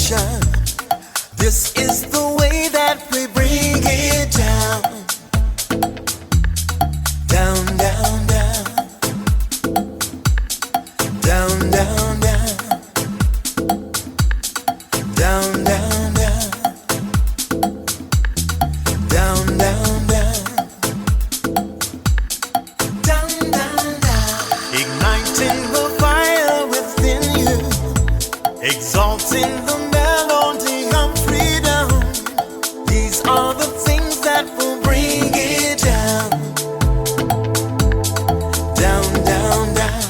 nation. This is the way that we bring it down. Down, down, down. Down, down, down. Down, down, down. Down, down, down. Down, down, down. Igniting the fire within you. Exalting the melody of freedom. These are the things that will bring it down. Down, down, down.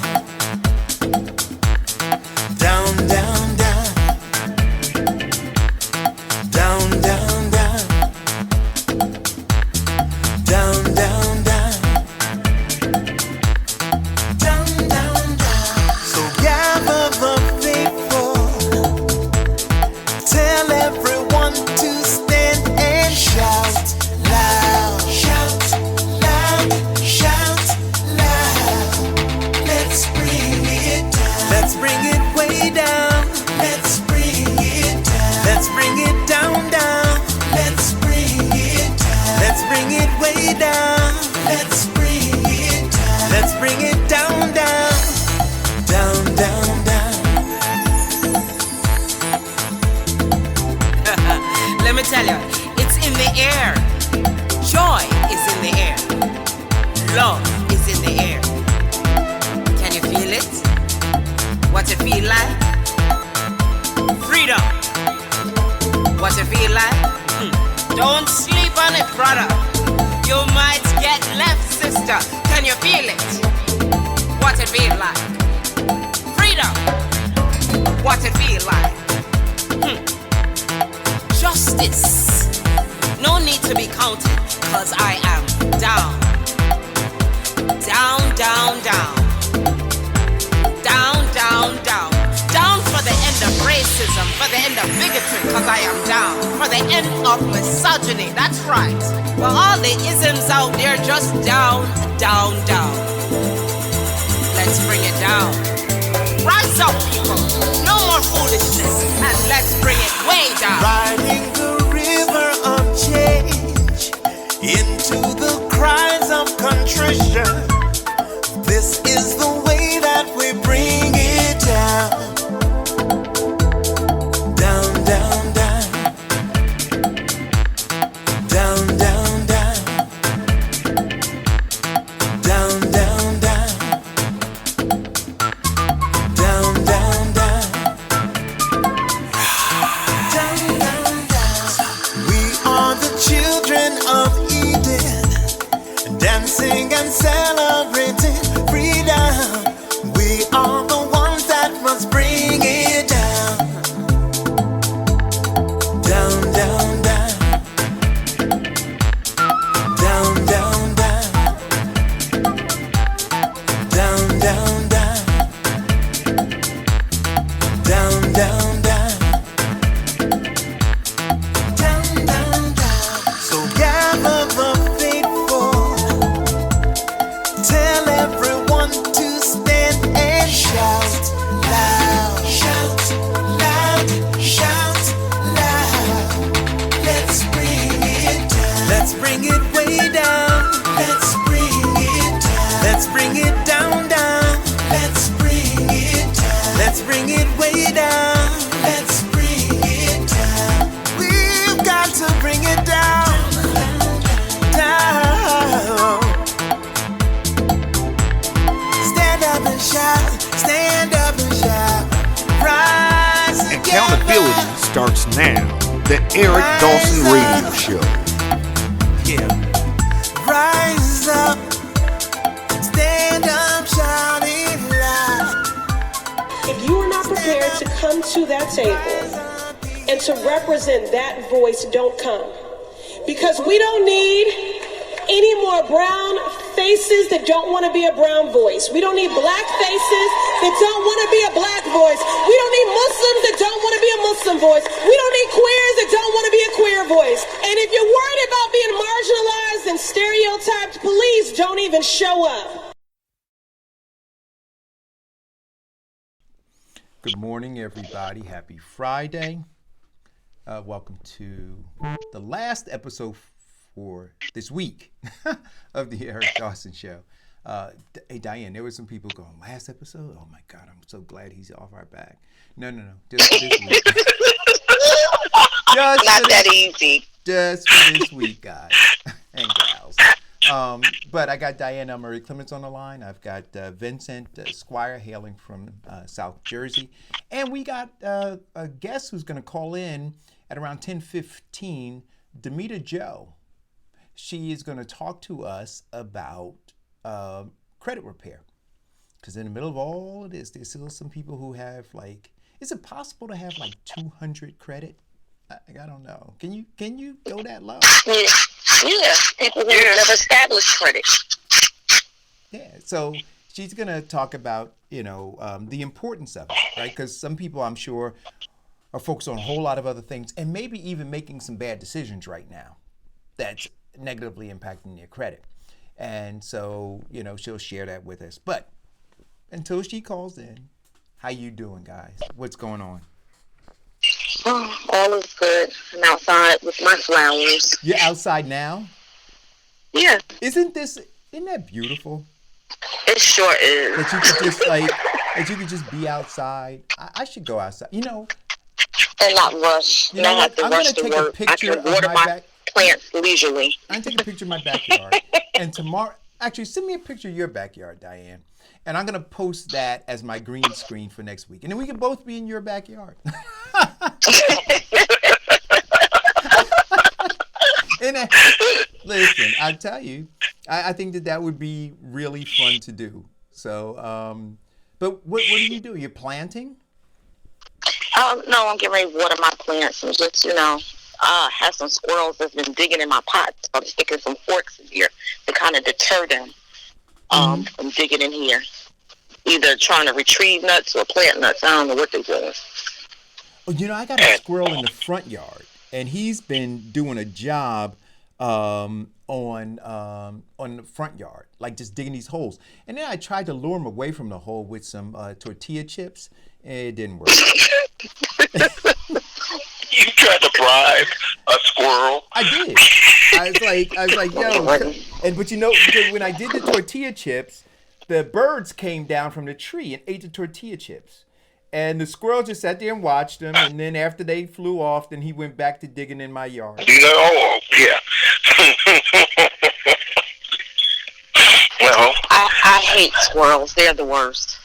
Down, down, down. Down, down, down. Down, down, down. Down, down, down. So gather the faithful. Tell everyone to stand and shout loud. Shout loud. Shout loud. Let's bring it down. Let's bring it way down. Let's bring it down. Let's bring it down, down. Let's bring it down. Let's bring it way down. Let's bring it down. Let's bring it down, down. Down, down, down. Let me tell you, it's in the air. Joy is in the air. Love is in the air. Can you feel it? What it feel like? Freedom. What it feel like? Don't sleep on it, brother. You might get left, sister. Can you feel it? What it feel like? Freedom. What it feel like? Justice. No need to be counted, cause I am down. Down, down, down. Down, down, down. Down for the end of racism, for the end of bigotry, cause I am down. For the end of misogyny, that's right. For all the isms out there, just down, down, down. Let's bring it down. Rise up, people. No more foolishness, and let's bring it way down. Riding the river of change into the cries of contrition. This is the way that we bring it down. Down, down, down. Down, down, down. Down, down, down. Down, down, down. Down, down, down. We are the children of Eden, dancing and celebrating freedom. We are the ones that must bring it down. Down, down, down. Down, down, down. Down, down, down. Down, down, down. Down, down, down. So gather the faithful. Tell everyone to stand and shout loud. Shout loud. Shout loud. Let's bring it down. Let's bring it way down. Let's bring it down. Let's bring it down, down. Let's bring it down. Let's bring it way down. Let's bring it down. We've got to bring it down. Down. Stand up and shout. Stand up and shout. Rise together. Accountability starts now. The Eric Dawson Radio Show. Yeah. Rise up. Stand up, shouting loud. If you are not prepared to come to that table and to represent that voice, don't come. Because we don't need any more brown faces that don't want to be a brown voice. We don't need black faces that don't want to be a black voice. We don't need Muslims that don't want to be a Muslim voice. We don't need queers that don't want to be a queer voice. And if you're worried about being marginalized and stereotyped, please don't even show up. Good morning, everybody. Happy Friday. Welcome to the last episode for this week of the Eric Dawson Show. Hey, Diane, there were some people going, last episode? Oh, my God, I'm so glad he's off our back. No. Just for this week. Not that easy. Just for this week, guys and gals. But I got Diana Marie Clements on the line. I've got Vincent Squire hailing from South Jersey. And we got a guest who's going to call in at around 10:15, Demita Joe. She is going to talk to us about credit repair. Because in the middle of all of this, there's still some people who have is it possible to have 200 credit? I don't know. Can you go that low? Yeah. People who have never established credit. Yeah. So she's gonna talk about the importance of it, right? Because some people, I'm sure, are focused on a whole lot of other things, and maybe even making some bad decisions right now that's negatively impacting their credit. And so she'll share that with us. But until she calls in, how you doing, guys? What's going on? Oh, all is good. I'm outside with my flowers. You're outside now? Yeah. Isn't that beautiful? It sure is. That you could just be outside. I should go outside. And not rush. You know what? I'm going to take a picture of my plants leisurely. I'm going to take a picture of my backyard. And tomorrow, actually, send me a picture of your backyard, Diane. And I'm going to post that as my green screen for next week. And then we can both be in your backyard. Listen, I tell you, I think that would be really fun to do. So, but what do you do? You're planting? No, I'm getting ready to water my plants. And just, I have some squirrels that's been digging in my pot. So I'm sticking some forks in here to kind of deter them from digging in here. Either trying to retrieve nuts or plant nuts. I don't know what they're doing. Oh, I got a squirrel in the front yard, and he's been doing a job on the front yard, just digging these holes. And then I tried to lure him away from the hole with some tortilla chips, and it didn't work. You tried to bribe a squirrel? I did. I was like, yo. But when I did the tortilla chips, the birds came down from the tree and ate the tortilla chips. And the squirrel just sat there and watched them. And then after they flew off, then he went back to digging in my yard. Oh, yeah. Well, I hate squirrels. They're the worst.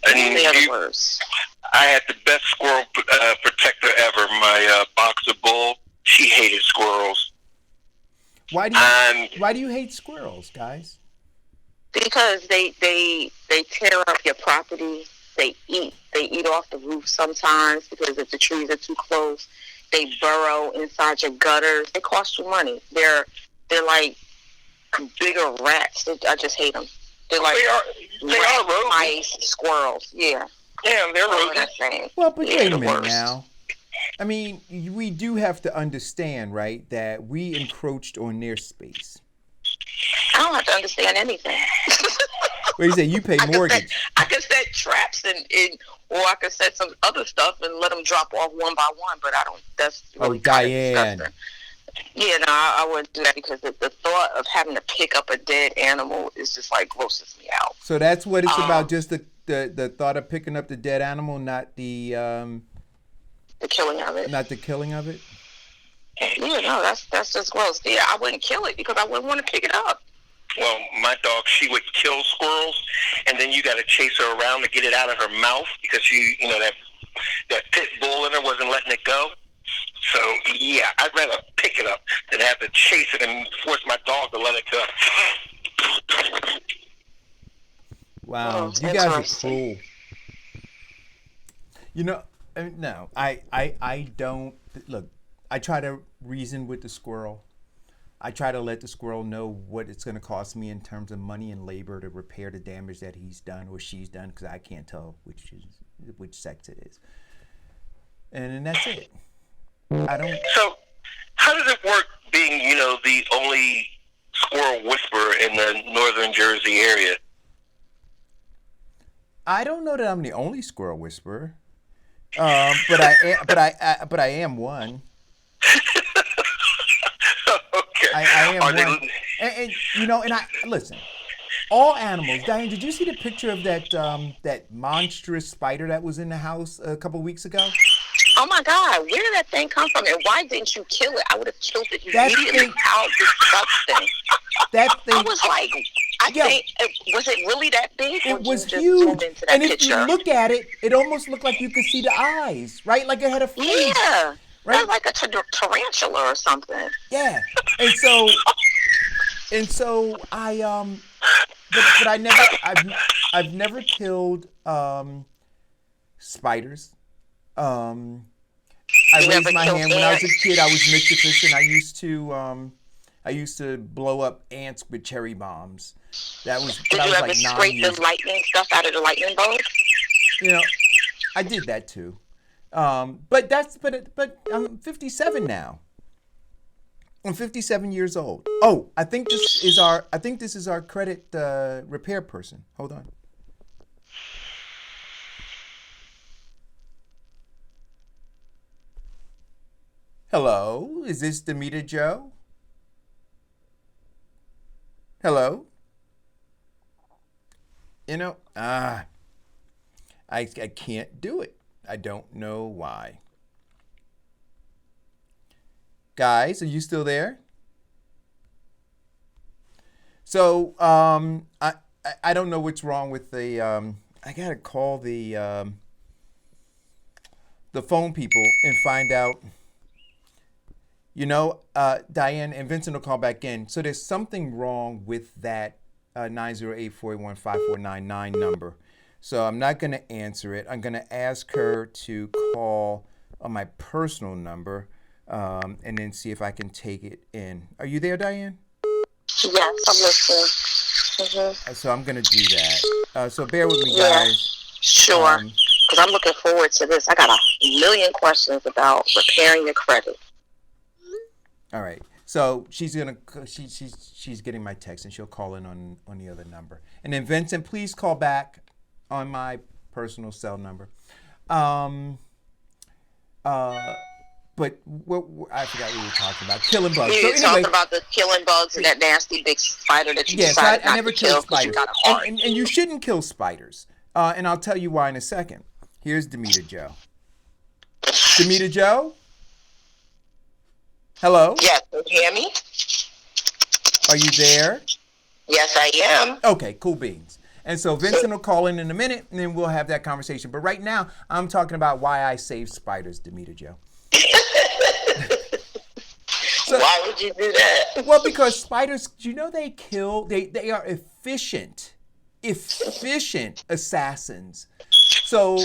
They're the worst. I had the best squirrel protector ever. My boxer bull. She hated squirrels. Why do you hate squirrels, guys? Because they tear up your property. They eat off the roof sometimes because if the trees are too close. They burrow inside your gutters. They cost you money. They're like bigger rats. I just hate them. They're like they are rodents. Mice, squirrels. Yeah. Yeah, they're rodents. Well, but wait a minute now. I mean, we do have to understand, right, that we encroached on their space. I don't have to understand anything. What you say? You pay mortgage. I can set traps or I can set some other stuff and let them drop off one by one. But I don't. That's really Diane. Yeah, no, I wouldn't do that because the thought of having to pick up a dead animal is just grosses me out. So that's what it's about. Just the thought of picking up the dead animal, not the killing of it. Not the killing of it. Yeah, no, that's just gross. Yeah, I wouldn't kill it because I wouldn't want to pick it up. Well, my dog, she would kill squirrels, and then you got to chase her around to get it out of her mouth because that pit bull in her wasn't letting it go. So, yeah, I'd rather pick it up than have to chase it and force my dog to let it go. Wow, you guys are cruel. No, I don't. Look, I try to reason with the squirrel. I try to let the squirrel know what it's going to cost me in terms of money and labor to repair the damage that he's done or she's done because I can't tell which sex it is. And then that's it. I don't. So, how does it work being, the only squirrel whisperer in the northern Jersey area? I don't know that I'm the only squirrel whisperer. But I am one. Okay. I am Are they? one. And and I listen. All animals. Diane, did you see the picture of that monstrous spider that was in the house a couple weeks ago? Oh my God, where did that thing come from? And why didn't you kill it? I would have killed it That immediately. thing- How disgusting. That thing. I was like, Yeah. was it really that big? Or It was did you just zoom huge. into that And if picture? you look at it, it almost looked like you could see the eyes, right? Like it had a face. Yeah, Right? that's like a tarantula or something. Yeah. And so I but I've never killed spiders. I You raised never my killed hand when I was a ants? kid. I was mischievous, and I used to blow up ants with cherry bombs. That was Did when I you was ever like 9 scrape years. the lightning stuff out of the lightning bugs? I did that too. But I'm 57 now. I'm 57 years old. Oh, I think this is our credit repair person. Hold on. Hello, is this Demeter Joe? Hello? I can't do it. I don't know why. Guys, are you still there? So, I don't know what's wrong with the I gotta call the phone people and find out. Diane and Vincent will call back in. So there's something wrong with that 908-481-5499 number. So I'm not going to answer it. I'm going to ask her to call on my personal number and then see if I can take it in. Are you there, Diane? Yes, I'm listening. Mm-hmm. So I'm going to do that. So bear with me, Yeah. guys. Sure. Because I'm looking forward to this. I got a million questions about repairing your credit. All right. So she's getting my text and she'll call in on the other number. And then Vincent, please call back on my personal cell number. But I forgot what we were talking about. Killing bugs. You So talking anyway, about the killing bugs and that nasty big spider that you yes, decided I not never to kill killed because you spiders. got a heart. And you shouldn't kill spiders. And I'll tell you why in a second. Here's Demeter Joe. Demeter Joe? Hello? Yes, can you hear me? Are you there? Yes, I am. Okay, cool beans. And so Vincent will call in a minute, and then we'll have that conversation. But right now, I'm talking about why I save spiders, Demeter Joe. Why would you do that? Well, because spiders, they are efficient assassins. So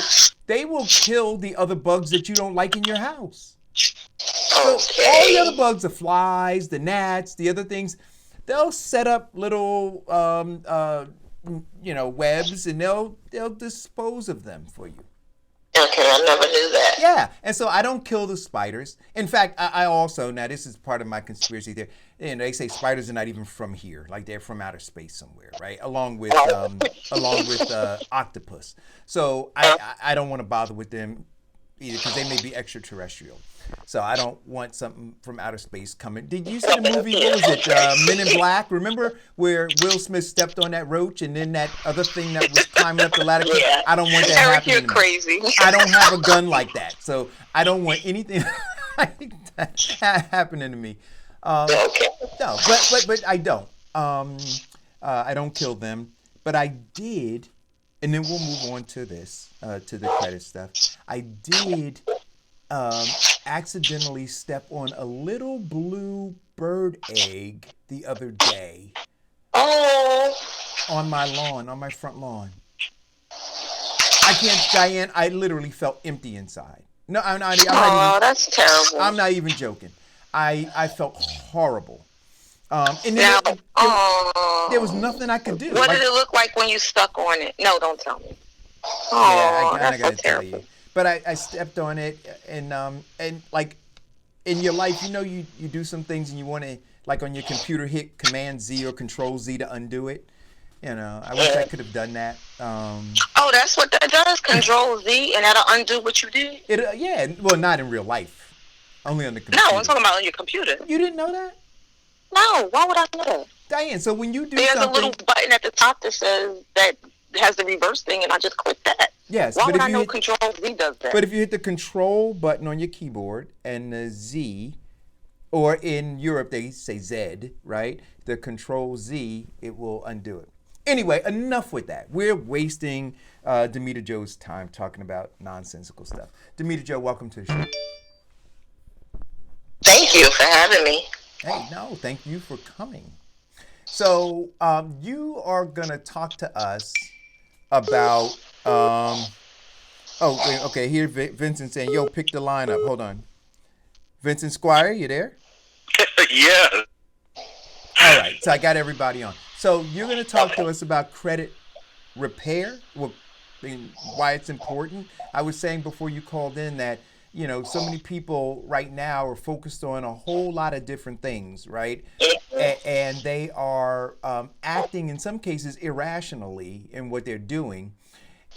they will kill the other bugs that you don't like in your house. So Okay. all the other bugs, the flies, the gnats, the other things, they'll set up little webs, and they'll dispose of them for you. Okay, I never knew that. Yeah, and so I don't kill the spiders. In fact, I also, now this is part of my conspiracy theory, they say spiders are not even from here, like they're from outer space somewhere, right? Along with octopus. So I don't want to bother with them either because they may be extraterrestrial. So I don't want something from outer space coming. Did you see the movie, what was it, Men in Black? Remember where Will Smith stepped on that roach and then that other thing that was climbing up the ladder? Yeah. I don't want that Eric, happening you're to me. crazy. I don't have a gun like that, so I don't want anything like that happening to me. Okay. No, but I don't. I don't kill them, but I did, and then we'll move on to this, to the credit stuff. I did accidentally step on a little blue bird egg the other day Oh. on my lawn, on my front lawn. I can't, Diane, I literally felt empty inside. No, I'm not even, That's terrible. I'm not even joking. I felt horrible. And then Now, there was nothing I could do. what Like, did it look like when you stuck on it? No, don't tell me. yeah, Oh, I that's so gotta tell terrible. you. But I stepped on it, and like in your life, you do some things and you want to, like on your computer, hit Command Z or Control Z to undo it. I wish I could have done that. Oh, that's what that does. Control Z, and that'll undo what you did. Yeah, well, not in real life, only on the No, computer. I'm talking about on your computer. You didn't know that, No, why would I know that? Diane? So when you do There's something, a little button at the top that says that has the reverse thing, and I just click that. yes, Why but would if I you know hit, Control Z does that? but if you hit the control button on your keyboard and the Z, or in Europe they say Z, right? The control Z, it will undo it. Anyway, enough with that. We're wasting Demeter Joe's time talking about nonsensical stuff. Demeter Joe, welcome to the show. Thank you for having me. Hey, no, thank you for coming. So you are gonna talk to us about. Okay. Here, Vincent saying, "Yo, pick the line up." Hold on, Vincent Squire, you there? Yeah. All right. So I got everybody on. So you're gonna talk to us about credit repair, why it's important. I was saying before you called in that so many people right now are focused on a whole lot of different things, right? And they are acting in some cases irrationally in what they're doing,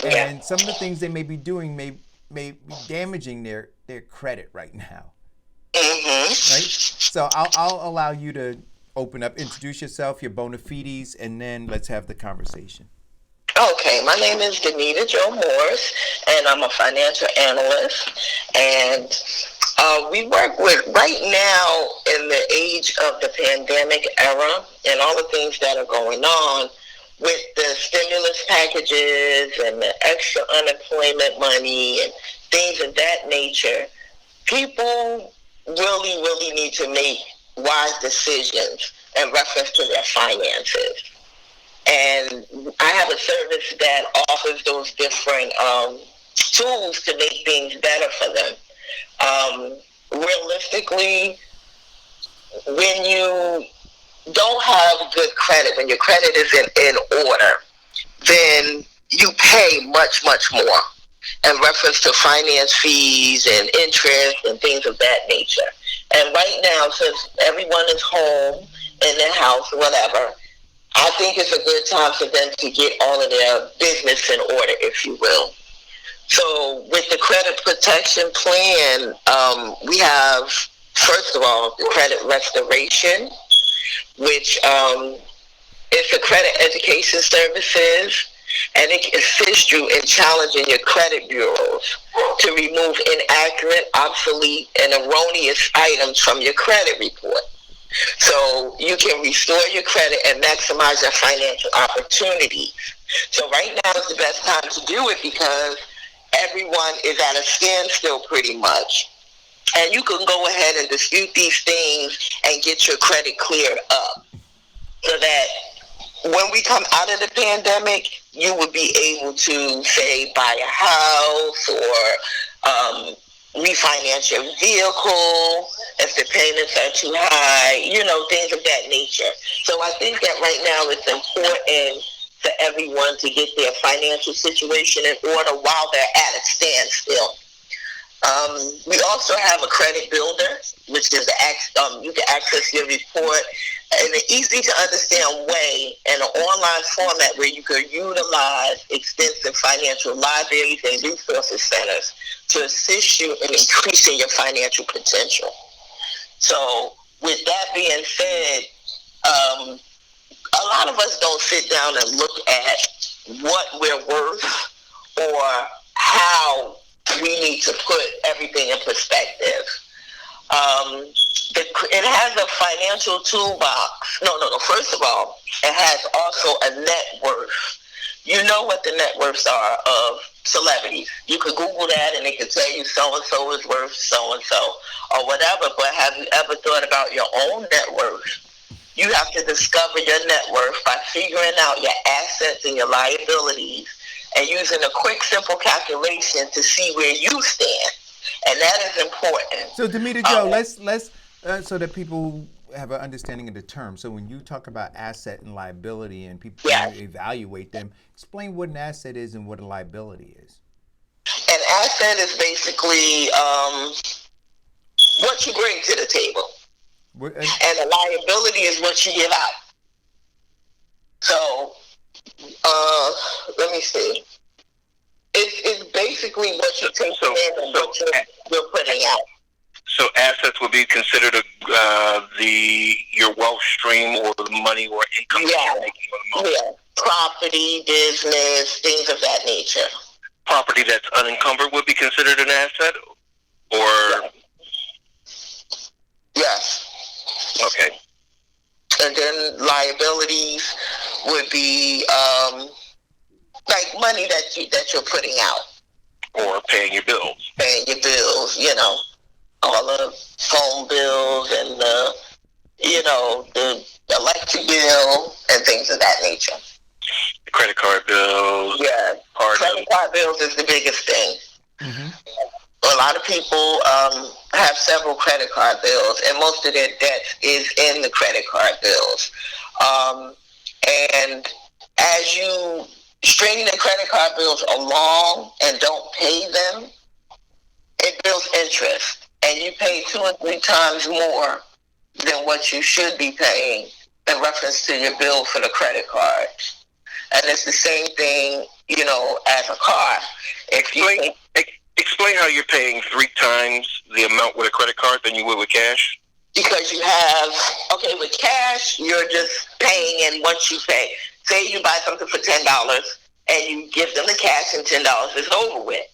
and some of the things they may be doing may be damaging their credit right now. Right? So I'll allow you to open up, introduce yourself, your bona fides, and then let's have the conversation. Okay, my name is Danita Jo Morris, and I'm a financial analyst. And we work with, right now, in the age of the pandemic era and all the things that are going on with the stimulus packages and the extra unemployment money and things of that nature, people really, really need to make wise decisions in reference to their finances. And I have a service that offers those different tools to make things better for them. Realistically, when you don't have good credit, when your credit isn't in order, then you pay much, much more in reference to finance fees and interest and things of that nature. And right now, since everyone is home in their house or whatever, I think it's a good time for them to get all of their business in order, if you will. So with the credit protection plan, we have, first of all, the credit restoration, which is the credit education services, and it can assist you in challenging your credit bureaus to remove inaccurate, obsolete, and erroneous items from your credit report. So you can restore your credit and maximize your financial opportunities. So right now is the best time to do it because everyone is at a standstill pretty much. And you can go ahead and dispute these things and get your credit cleared up so that when we come out of the pandemic, you would be able to, say, buy a house or refinance your vehicle if the payments are too high, things of that nature. So I think that right now it's important for everyone to get their financial situation in order while they're at a standstill. We also have a credit builder, which is you can access your report in an easy to understand way in an online format where you can utilize extensive financial libraries and resources centers to assist you in increasing your financial potential. So with that being said, a lot of us don't sit down and look at what we're worth or how we need to put everything in perspective. It has a financial toolbox. No. First of all, it has also a net worth. You know what the net worths are of celebrities. You could Google that and it could tell you so-and-so is worth so-and-so or whatever, but have you ever thought about your own net worth? You have to discover your net worth by figuring out your assets and your liabilities and using a quick, simple calculation to see where you stand. And that is important. So, Demeter Joe, let's so that people have an understanding of the term. So when you talk about asset and liability and people evaluate them, explain what an asset is and what a liability is. An asset is basically what you bring to the table. And a liability is what you give out. So Let me see. It's basically what you're taking in and what you're putting out. So assets would be considered your wealth stream or the money or income that you're making on the moment. Yeah. Property, business, things of that nature. Property that's unencumbered would be considered an asset, or yes. Okay. And then liabilities would be like money that you're putting out, or paying your bills. Paying your bills, all the phone bills and the electric bill and things of that nature. The credit card bills. Yeah, credit card bills is the biggest thing. Mm-hmm. A lot of people have several credit card bills, and most of their debt is in the credit card bills. And as you string the credit card bills along and don't pay them, it builds interest, and you pay 2 or 3 times more than what you should be paying in reference to your bill for the credit card. And it's the same thing, as a car. Explain how you're paying 3 times the amount with a credit card than you would with cash. Because you have, with cash, you're just paying, and once you pay, say you buy something for $10 and you give them the cash and $10 is over with.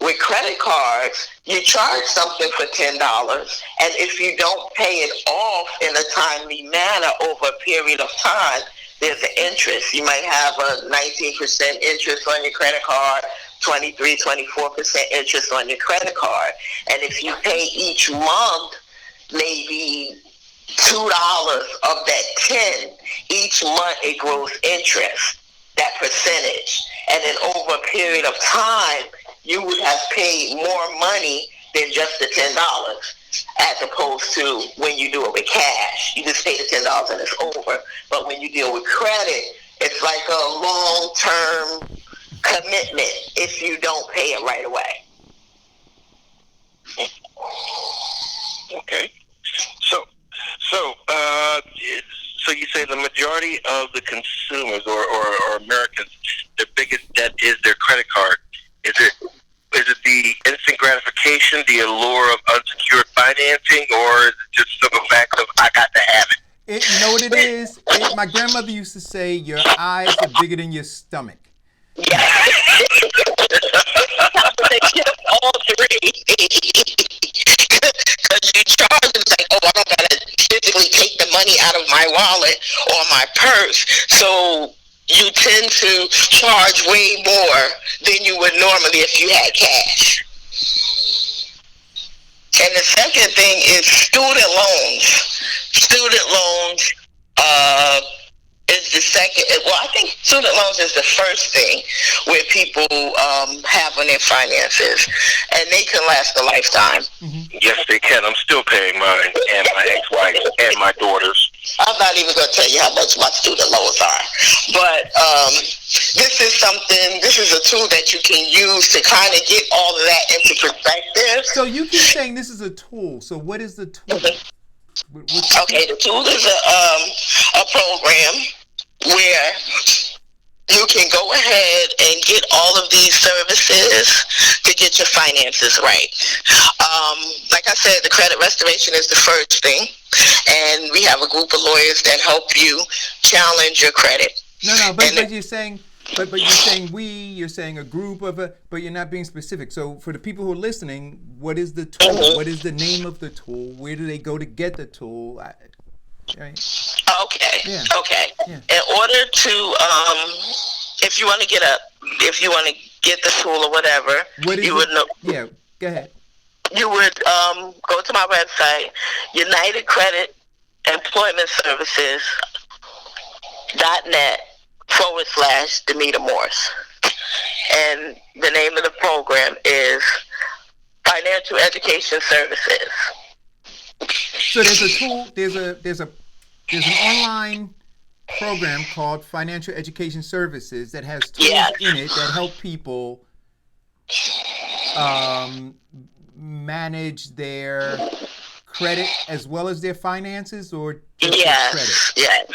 With credit cards, you charge something for $10, and if you don't pay it off in a timely manner over a period of time, there's an interest. You might have a 19% interest on your credit card, 23, 24% interest on your credit card. And if you pay each month maybe $2 of that 10, each month it grows interest, that percentage. And then over a period of time, you would have paid more money than just the $10, as opposed to when you do it with cash. You just pay the $10 and it's over. But when you deal with credit, it's like a long-term commitment if you don't pay it right away. Okay. So you say the majority of the consumers or Americans, their biggest debt is their credit card. Is it the instant gratification, the allure of unsecured financing, or is it just the fact of I got to have it? You know what it is? My grandmother used to say, your eyes are bigger than your stomach. Yeah. All 3. Because you charge, it's like, I don't got to physically take the money out of my wallet or my purse. So you tend to charge way more than you would normally if you had cash. And the second thing is student loans. Student loans is the second. Well, I think student loans is the first thing where people have on their finances, and they can last a lifetime. Mm-hmm. Yes, they can. I'm still paying mine and my ex-wife and my daughters. I'm not even going to tell you how much my student loans are. But this is a tool that you can use to kind of get all of that into perspective. So you keep saying this is a tool. So what is the tool? Okay, the tool is a program where you can go ahead and get all of these services to get your finances right. Like I said, the credit restoration is the first thing, and we have a group of lawyers that help you challenge your credit. But you're saying, but you're saying you're saying a group of but you're not being specific. So for the people who are listening, what is the tool? Mm-hmm. What is the name of the tool? Where do they go to get the tool? Right? Okay. Yeah. Okay. Yeah. In order to, if you want to get the tool or whatever, you would know. Yeah. Go ahead. You would go to my website, United Credit Employment Services .net/Demeter Morse. And the name of the program is Financial Education Services. So there's a tool, there's an online program called Financial Education Services that has tools in it that help people manage their credit as well as their finances, or just their credit? Yes.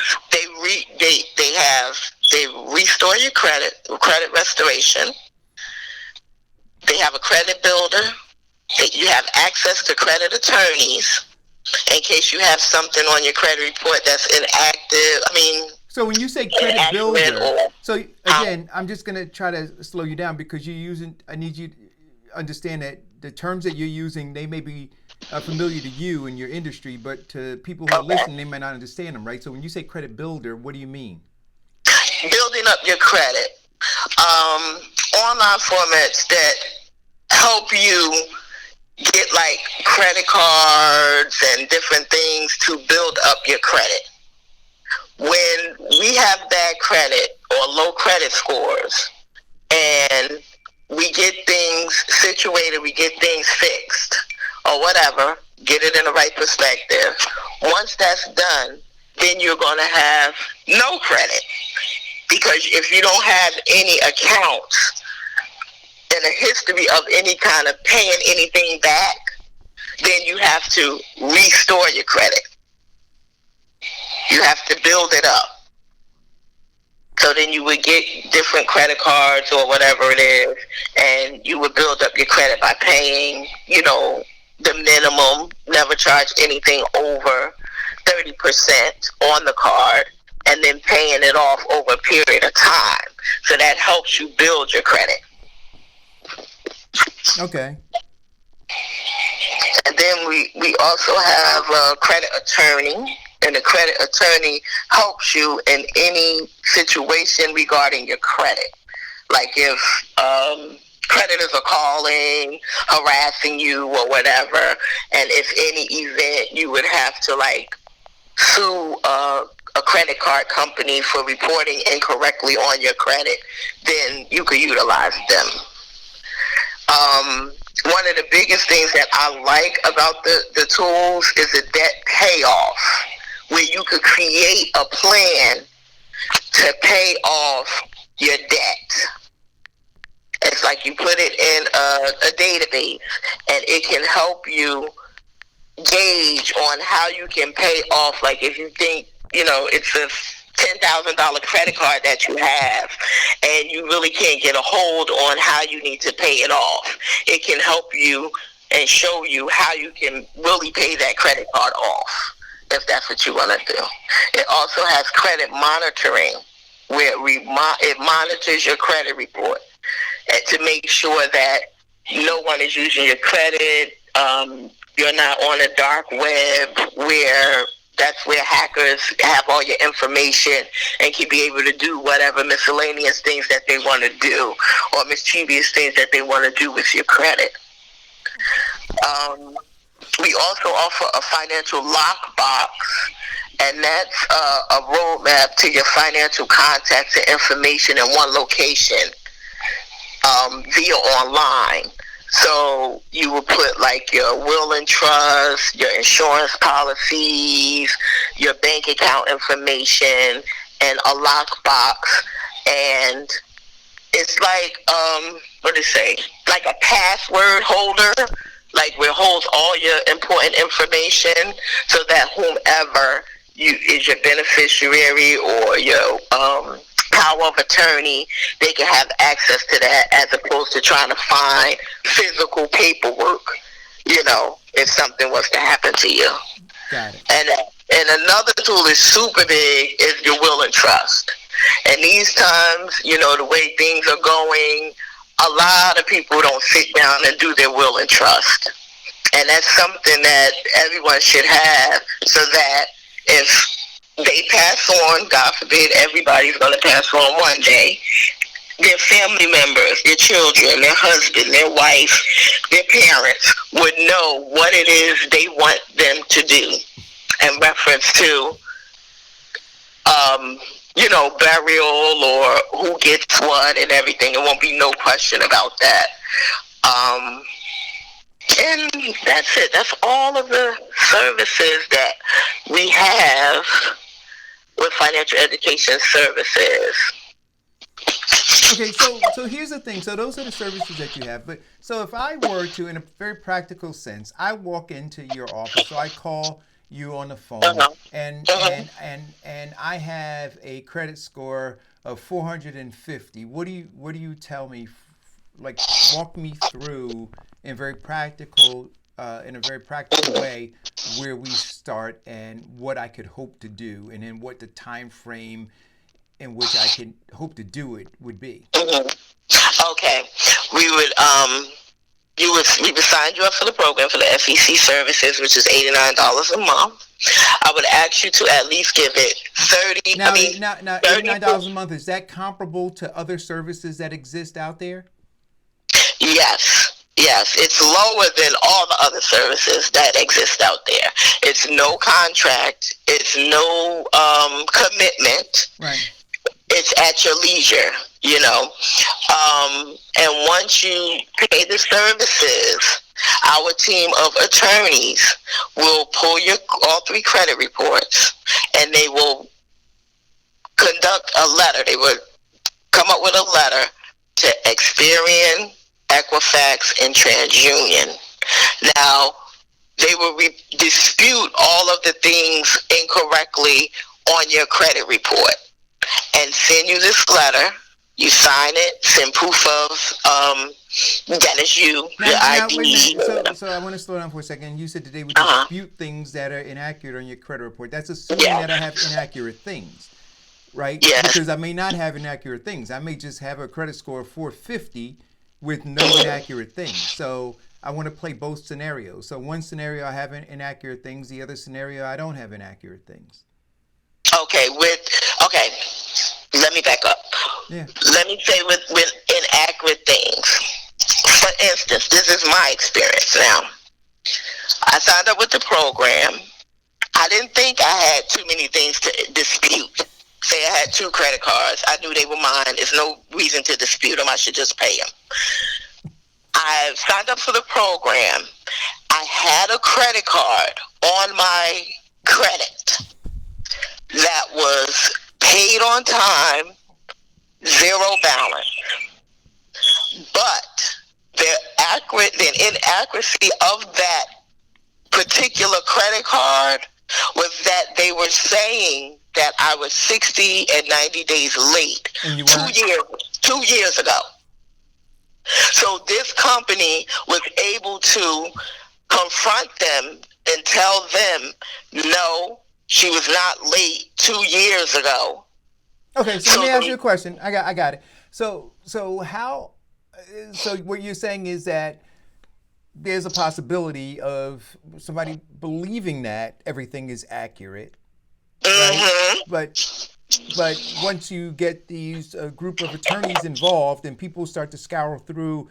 They have They restore your credit restoration. They have a credit builder. You have access to credit attorneys in case you have something on your credit report that's inactive. So when you say credit builder, so again, I'm just going to try to slow you down because I need you to understand that the terms that you're using, they may be familiar to you in your industry, but to people who are listening, they might not understand them, right? So when you say credit builder, what do you mean? Building up your credit. Online formats that help you get like credit cards and different things to build up your credit. When we have bad credit or low credit scores and we get things situated, we get things fixed or whatever, get it in the right perspective. Once that's done, then you're going to have no credit. Because if you don't have any accounts and a history of any kind of paying anything back, then you have to restore your credit. You have to build it up. So then you would get different credit cards or whatever it is, and you would build up your credit by paying, the minimum, never charge anything over 30% on the card, and then paying it off over a period of time. So that helps you build your credit. Okay. And then we also have a credit attorney, and the credit attorney helps you in any situation regarding your credit. Like if creditors are calling, harassing you or whatever, and if any event you would have to sue a credit card company for reporting incorrectly on your credit, then you could utilize them. One of the biggest things that I like about the tools is the debt payoff, where you could create a plan to pay off your debt. It's like you put it in a database, and it can help you gauge on how you can pay off. Like if you think, it's a $10,000 credit card that you have, and you really can't get a hold on how you need to pay it off. It can help you and show you how you can really pay that credit card off, if that's what you want to do. It also has credit monitoring, where it monitors your credit report and to make sure that no one is using your credit. You're not on a dark web where that's where hackers have all your information and can be able to do whatever miscellaneous things that they want to do or mischievous things that they want to do with your credit. We also offer a financial lockbox, and that's a roadmap to your financial contacts and information in one location via online. So you will put your will and trust, your insurance policies, your bank account information, and a lockbox. And it's like a password holder, where it holds all your important information, so that whomever is your beneficiary or your power of attorney, they can have access to that, as opposed to trying to find physical paperwork, if something was to happen to you. Got it. And another tool is super big is your will and trust. And these times, the way things are going, a lot of people don't sit down and do their will and trust. And that's something that everyone should have, so that if they pass on, God forbid, everybody's going to pass on one day, their family members, their children, their husband, their wife, their parents would know what it is they want them to do in reference to, burial or who gets what and everything. It won't be no question about that. And that's it. That's all of the services that we have with financial education services. Okay, so here's the thing. So those are the services that you have. But so if I were to, in a very practical sense, I walk into your office, so I call you on the phone, and I have a credit score of 450. What do you tell me? Like, walk me through in a very practical way where we start and what I could hope to do, and then what the time frame in which I can hope to do it would be. Okay, we would we would sign you up for the program for the FEC services, which is $89 a month. I would ask you to at least give it 30. Now, $89 a month, is that comparable to other services that exist out there? Yes, it's lower than all the other services that exist out there. It's no contract. It's no commitment. Right. It's at your leisure, you know. And once you pay the services, our team of attorneys will pull your all 3 credit reports, and they will conduct a letter. They would come up with a letter to Experian, Equifax, and TransUnion. Now, they will dispute all of the things incorrectly on your credit report and send you this letter. You sign it, send proof of that is you, your ID. Wait a minute. So I want to slow down for a second. You said today we dispute things that are inaccurate on your credit report. That's assuming that I have inaccurate things, right? Yes. Because I may not have inaccurate things. I may just have a credit score of 450 with no inaccurate things. So I want to play both scenarios. So one scenario I have inaccurate things. The other scenario I don't have inaccurate things. Okay, let me back up. Yeah. Let me say with inaccurate things. For instance, this is my experience now. I signed up with the program. I didn't think I had too many things to dispute. Say I had 2 credit cards. I knew they were mine. There's no reason to dispute them. I should just pay them. I signed up for the program. I had a credit card on my credit that was paid on time, 0 balance. But the inaccuracy of that particular credit card was that they were saying that I was 60 and 90 days late 2 years ago. So this company was able to confront them and tell them, no, she was not late 2 years ago. Okay, so let me ask you a question. I got it. So what you're saying is that there's a possibility of somebody believing that everything is accurate, right? But once you get these group of attorneys involved and people start to scour through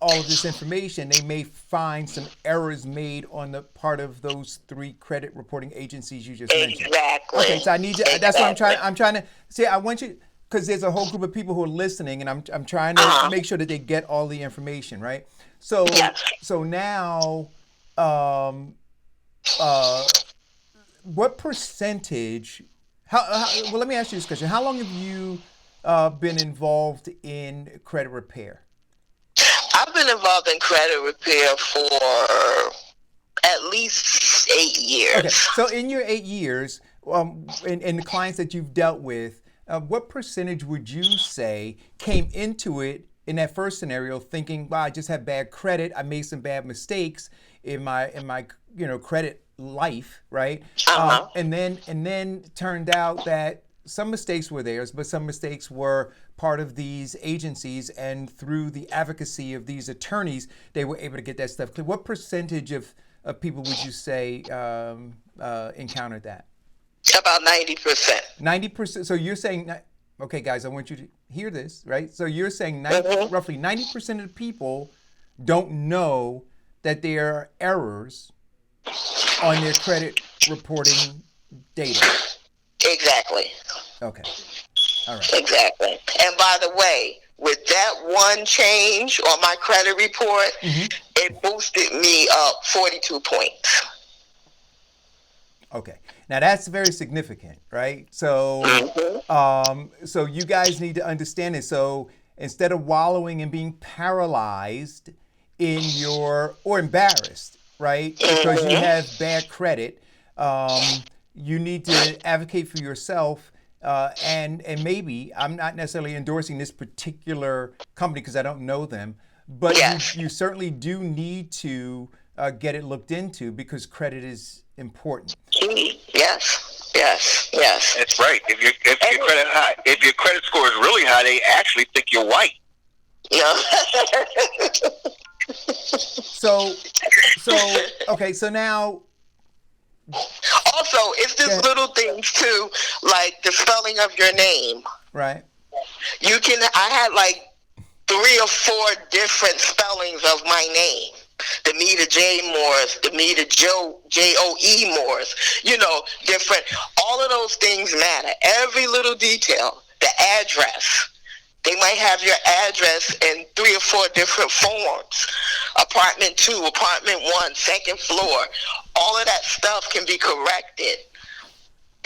all of this information, they may find some errors made on the part of those 3 credit reporting agencies you just mentioned. Exactly. Okay, so I need you. That's what I'm trying to see. I want you, because there's a whole group of people who are listening, and I'm trying to make sure that they get all the information, right? So now, what percentage? Well, let me ask you this question: how long have you been involved in credit repair? I've been involved in credit repair for at least 8 years. Okay, so in your 8 years, and the clients that you've dealt with, what percentage would you say came into it in that first scenario thinking, "Wow, I just have bad credit. I made some bad mistakes in my credit life," right? And then turned out that some mistakes were theirs, but some mistakes were part of these agencies, and through the advocacy of these attorneys, they were able to get that stuff clear. What percentage of people would you say encountered that? About 90%. 90%. So you're saying, okay, guys, I want you to hear this, right? So you're saying roughly 90% of the people don't know that there are errors on their credit reporting data. Exactly. Okay. All right. Exactly. And by the way, with that one change on my credit report, it boosted me up 42 points. Okay. Now that's very significant, right? So, so you guys need to understand it. So instead of wallowing and being paralyzed or embarrassed, right, because you have bad credit, You need to advocate for yourself. And maybe I'm not necessarily endorsing this particular company because I don't know them, but Yes. you certainly do need to get it looked into because credit is important. Yes, yes, yes. That's right. If your credit score is really high, they actually think you're white. Yeah. So okay. So now, Also, it's just little things too, like the spelling of your name. right? I had like 3 or 4 different spellings of my name. Demeter J. Morris, Demeter J-O-E Morris, different. All of those things matter. Every little detail, the address. They might have your address in 3 or 4 different forms. Apartment 2, apartment 1, second floor. All of that stuff can be corrected,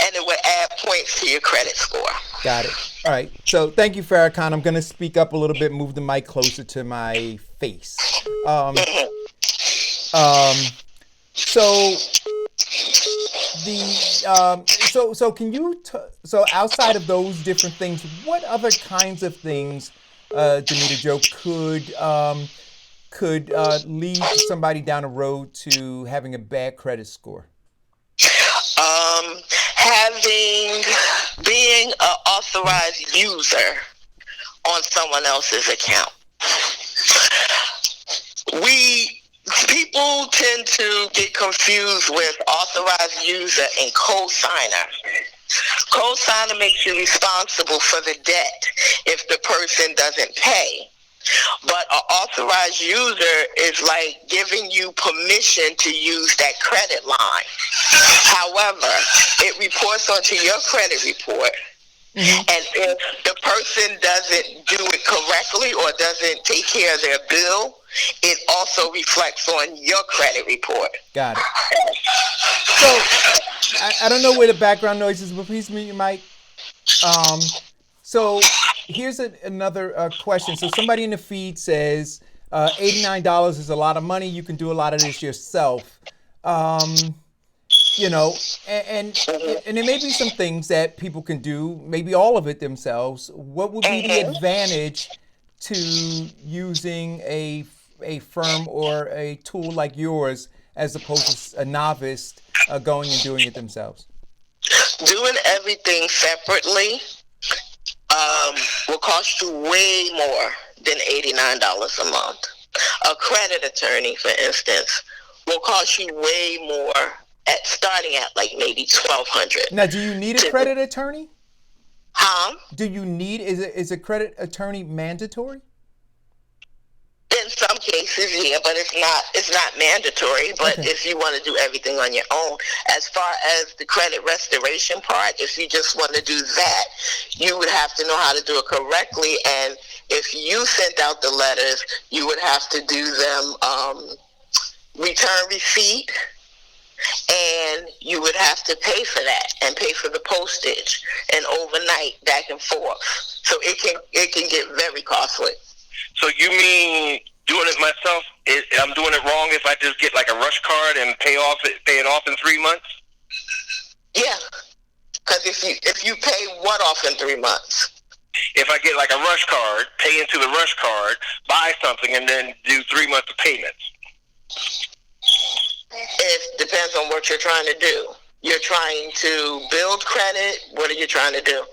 and it would add points to your credit score. Got it. All right. So thank you, Farrakhan. I'm going to speak up a little bit, move the mic closer to my face. So can you so outside of those different things, what other kinds of things, Demeter Joe, could lead somebody down the road to having a bad credit score? Being an authorized user on someone else's account. People tend to get confused with authorized user and co-signer. Co-signer makes you responsible for the debt if the person doesn't pay. But an authorized user is like giving you permission to use that credit line. However, it reports onto your credit report. Mm-hmm. And if the person doesn't do it correctly or doesn't take care of their bill, it also reflects on your credit report. Got it. So, I don't know where the background noise is, but please mute your mic. So here's another question. So somebody in the feed says $89 is a lot of money. You can do a lot of this yourself. And there may be some things that people can do, maybe all of it themselves. What would be the advantage to using a firm or a tool like yours as opposed to a novice going and doing it themselves? Doing everything separately will cost you way more than $89 a month. A credit attorney, for instance, will cost you way more starting at like maybe $1,200. Now, do you need a credit attorney? Huh? Is a credit attorney mandatory? In some cases, yeah, but it's not mandatory. But if you want to do everything on your own, as far as the credit restoration part, if you just want to do that, you would have to know how to do it correctly. And if you sent out the letters, you would have to do them return receipt, and you would have to pay for that and pay for the postage and overnight back and forth. So it can get very costly. So you mean doing it myself? I'm doing it wrong if I just get like a rush card and pay it off in 3 months? Yeah, because if you pay what off in 3 months? If I get like a rush card, pay into the rush card, buy something, and then do 3 months of payments. It depends on what you're trying to do. You're trying to build credit. What are you trying to do?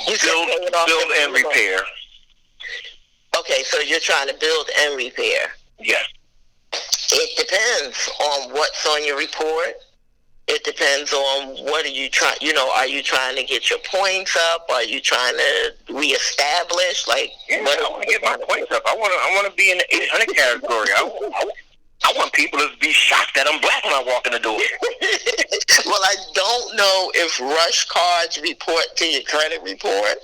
Build and repair. Okay, so you're trying to build and repair. Yes. It depends on what's on your report. It depends on what are you trying, are you trying to get your points up? Are you trying to reestablish? I want to get my points up. I want to be in the 800 category. I want people to be shocked that I'm black when I walk in the door. Well, I don't know if rush cards report to your credit report,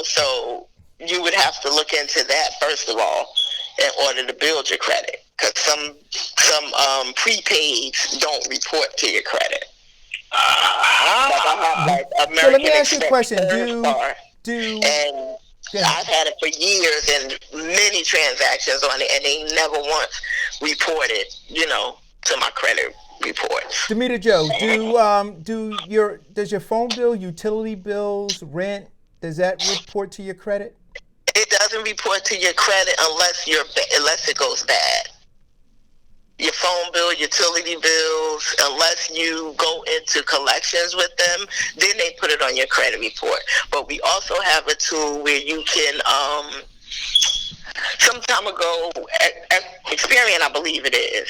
so you would have to look into that first of all in order to build your credit, because some prepaids don't report to your credit. So let me ask you a question. I've had it for years and many transactions on it, and they never once reported, to my credit reports. Demeter Joe, does your phone bill, utility bills, rent, does that report to your credit? It doesn't report to your credit unless it goes bad. Your phone bill, utility bills, unless you go into collections with them, then they put it on your credit report. But we also have a tool where you can, some time ago, Experian, I believe it is,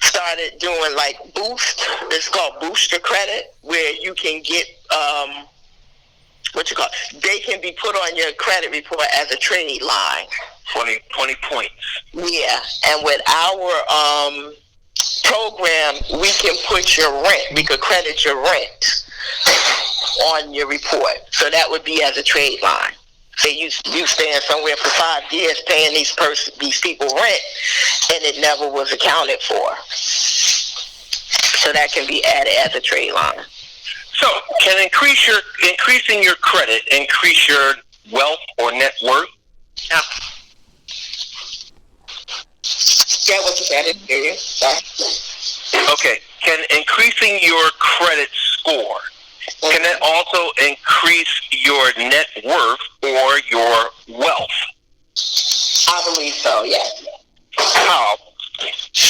started doing like Boost. It's called Booster Credit, where you can get, they can be put on your credit report as a trade line. 20 points. Yeah, and with our program, we can put your rent, we could credit your rent on your report. So that would be as a trade line. Say you staying somewhere for 5 years paying these people rent, and it never was accounted for. So that can be added as a trade line. So, can increasing your credit increase your wealth or net worth? Yeah. Yeah, what you said, I didn't hear you. Sorry. Okay. Can increasing your credit score, can that also increase your net worth or your wealth? I believe so, yes. How?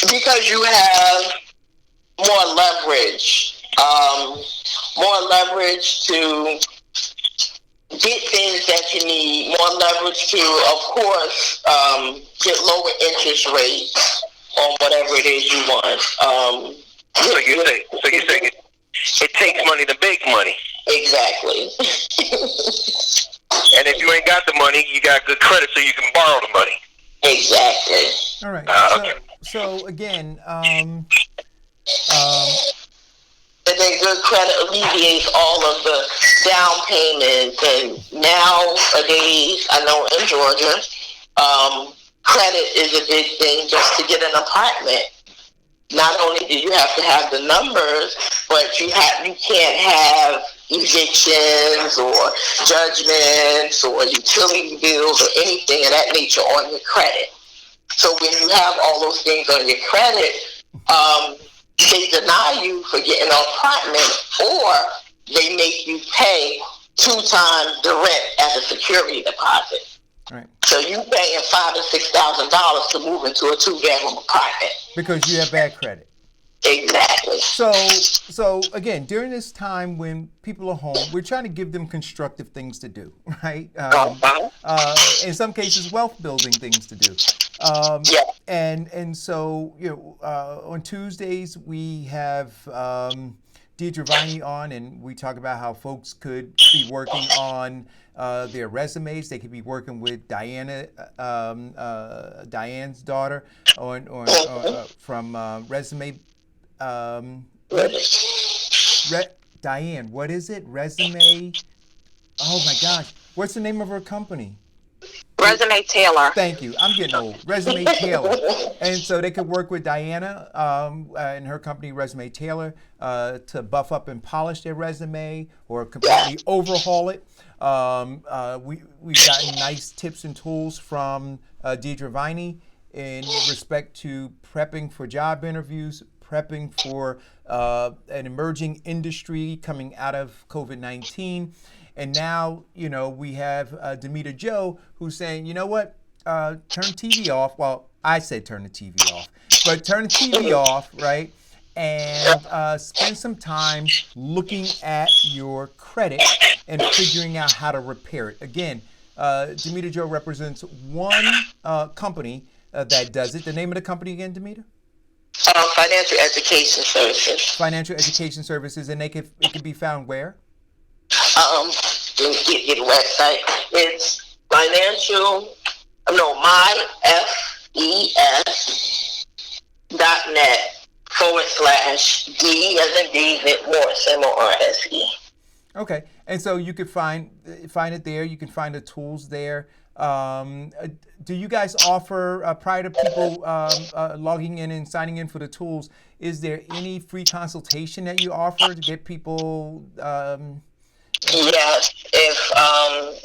Because you have more leverage. More leverage to get things that you need, more leverage to, of course, get lower interest rates on whatever it is you want. So you say it takes money to make money. Exactly. And if you ain't got the money, you got good credit, so you can borrow the money. Exactly. All right. Okay. So again, And then good credit alleviates all of the down payments. And nowadays, I know in Georgia, credit is a big thing just to get an apartment. Not only do you have to have the numbers, but you can't have evictions or judgments or utility bills or anything of that nature on your credit. So when you have all those things on your credit, they deny you for getting an apartment, or they make you pay 2 times the rent as a security deposit. right. So you paying $5,000 to $6,000 to move into a 2-bedroom apartment. Because you have bad credit. Exactly. So again, during this time when people are home, we're trying to give them constructive things to do, right? In some cases, wealth building things to do. Yeah. And so, on Tuesdays we have Deidre Viney on, and we talk about how folks could be working on their resumes. They could be working with Diana's daughter from Resume. Diane, what is it? Resume. Oh my gosh, what's the name of her company? Resume Taylor. Thank you. I'm getting old. Resume Taylor. And so they could work with Diana and her company, Resume Taylor, to buff up and polish their resume or completely overhaul it. We've gotten nice tips and tools from Deidre Viney in respect to prepping for job interviews, prepping for an emerging industry coming out of COVID-19. And now, we have Demeter Joe who's saying, you know what, turn TV off. Well, I said turn the TV off, but turn the TV off, right? And spend some time looking at your credit and figuring out how to repair it. Again, Demeter Joe represents one company that does it. The name of the company again, Demeter? Financial Education Services. Financial Education Services, and it can be found where? Let me get a website. It's myfes.net/D as in David Morse, MORSE. Okay, and so you could find it there. You can find the tools there. Do you guys offer, prior to people logging in and signing in for the tools, is there any free consultation that you offer to get people? Yes, if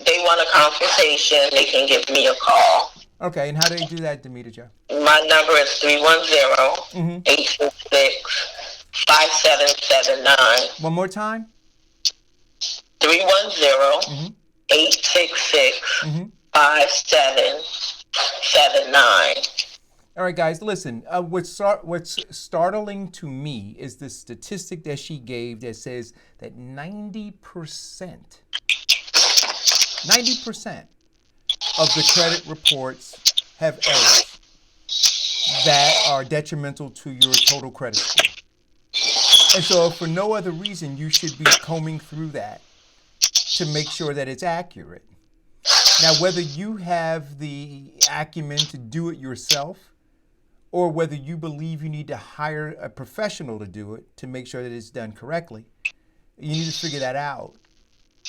they want a consultation, they can give me a call. Okay, and how do they do that, Demeter Joe? My number is 310-866-5779. One more time. 310-866-5779. All right, guys, listen. What's startling to me is the statistic that she gave that says that 90% of the credit reports have errors that are detrimental to your total credit score. And so for no other reason, you should be combing through that to make sure that it's accurate. Now, whether you have the acumen to do it yourself or whether you believe you need to hire a professional to do it to make sure that it's done correctly, you need to figure that out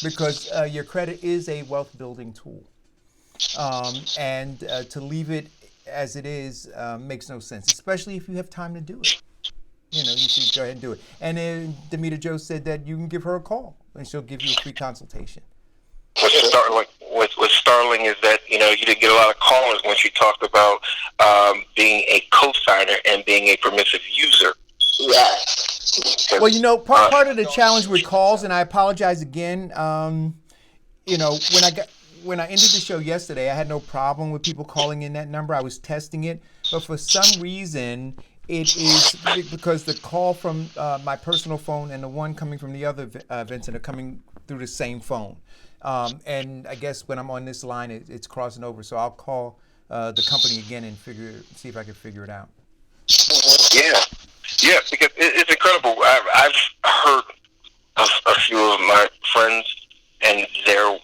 because your credit is a wealth building tool. And to leave it as it is makes no sense, especially if you have time to do it. You know, you should go ahead and do it. And then Demetra Joe said that you can give her a call and she'll give you a free consultation. What's startling is that, you know, you didn't get a lot of callers when she talked about being a co-signer and being a permissive user. Yes. Well, you know, part of the challenge with calls, and I apologize again, you know, when I ended the show yesterday, I had no problem with people calling in that number. I was testing it, but for some reason, it is because the call from my personal phone and the one coming from the other Vincent are coming through the same phone. And I guess when I'm on this line, it's crossing over. So I'll call the company again and see if I can figure it out. Yeah, because it's incredible. I've heard of a few of my friends and their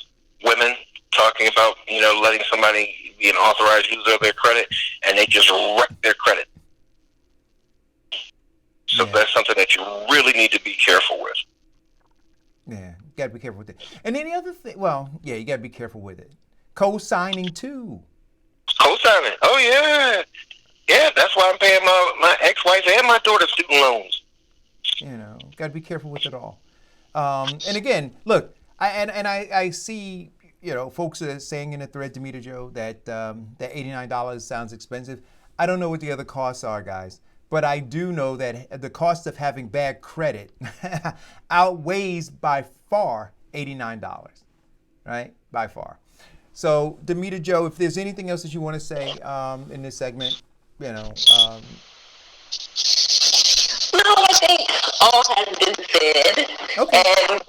women talking about, you know, letting somebody be an authorized user of their credit, and they just wreck their credit. So that's something that you really need to be careful with. Yeah, you got to be careful with it. And then the other thing, well, yeah, you got to be careful with it. Co-signing too. Co-signing? Oh, yeah. Yeah, that's why I'm paying my ex-wife and my daughter's student loans. You know, got to be careful with it all. And again, look, I see, you know, folks are saying in the thread, Demetra Joe, that that $89 sounds expensive. I don't know what the other costs are, guys. But I do know that the cost of having bad credit outweighs by far $89, right? By far. So, Demetra Joe, if there's anything else that you want to say in this segment, you know. No, I think all has been said. Okay. And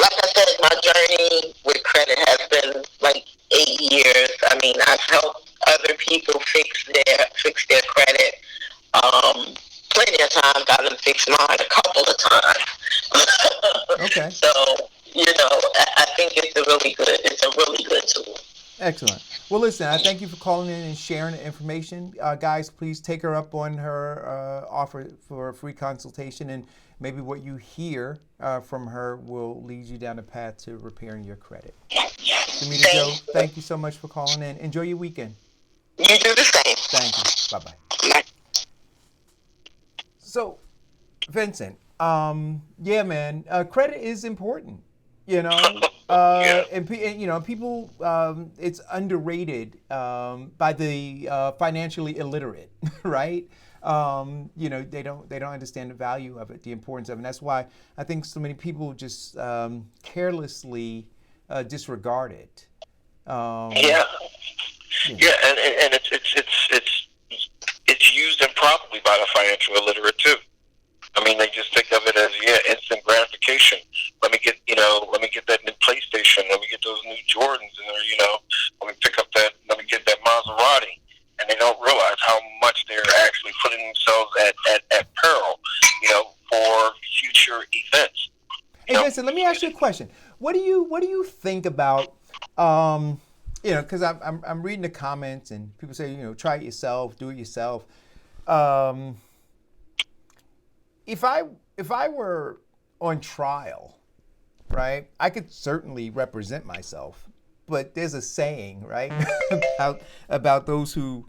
like I said, my journey with credit has been like 8 years. I mean, I've helped other people fix their credit. Plenty of times I done fixed mine a couple of times. Okay. So, you know, I think it's a really good tool. Excellent. Well, listen, I thank you for calling in and sharing the information. Guys, please take her up on her offer for a free consultation, and maybe what you hear from her will lead you down the path to repairing your credit. Demetra Joe, thank you so much for calling in. Enjoy your weekend. You do the same. Thank you. Bye-bye. Bye. So, Vincent, yeah, man, credit is important, you know, and you know, people, it's underrated by the financially illiterate, right? You know, they don't understand the value of it, the importance of it. And that's why I think so many people just carelessly disregard it. Yeah, and it's used improperly by the financial illiterate too. I mean, they just think of it as instant gratification. Let me get that new PlayStation. Let me get those new Jordans, and let me get that Maserati. And they don't realize how much they're actually putting themselves at peril, you know, for future events. Hey, Vincent, let me ask you a question. What do you think about, you know, because I'm reading the comments and people say, you know, try it yourself, do it yourself. If I were on trial, right, I could certainly represent myself, but there's a saying, right, about those who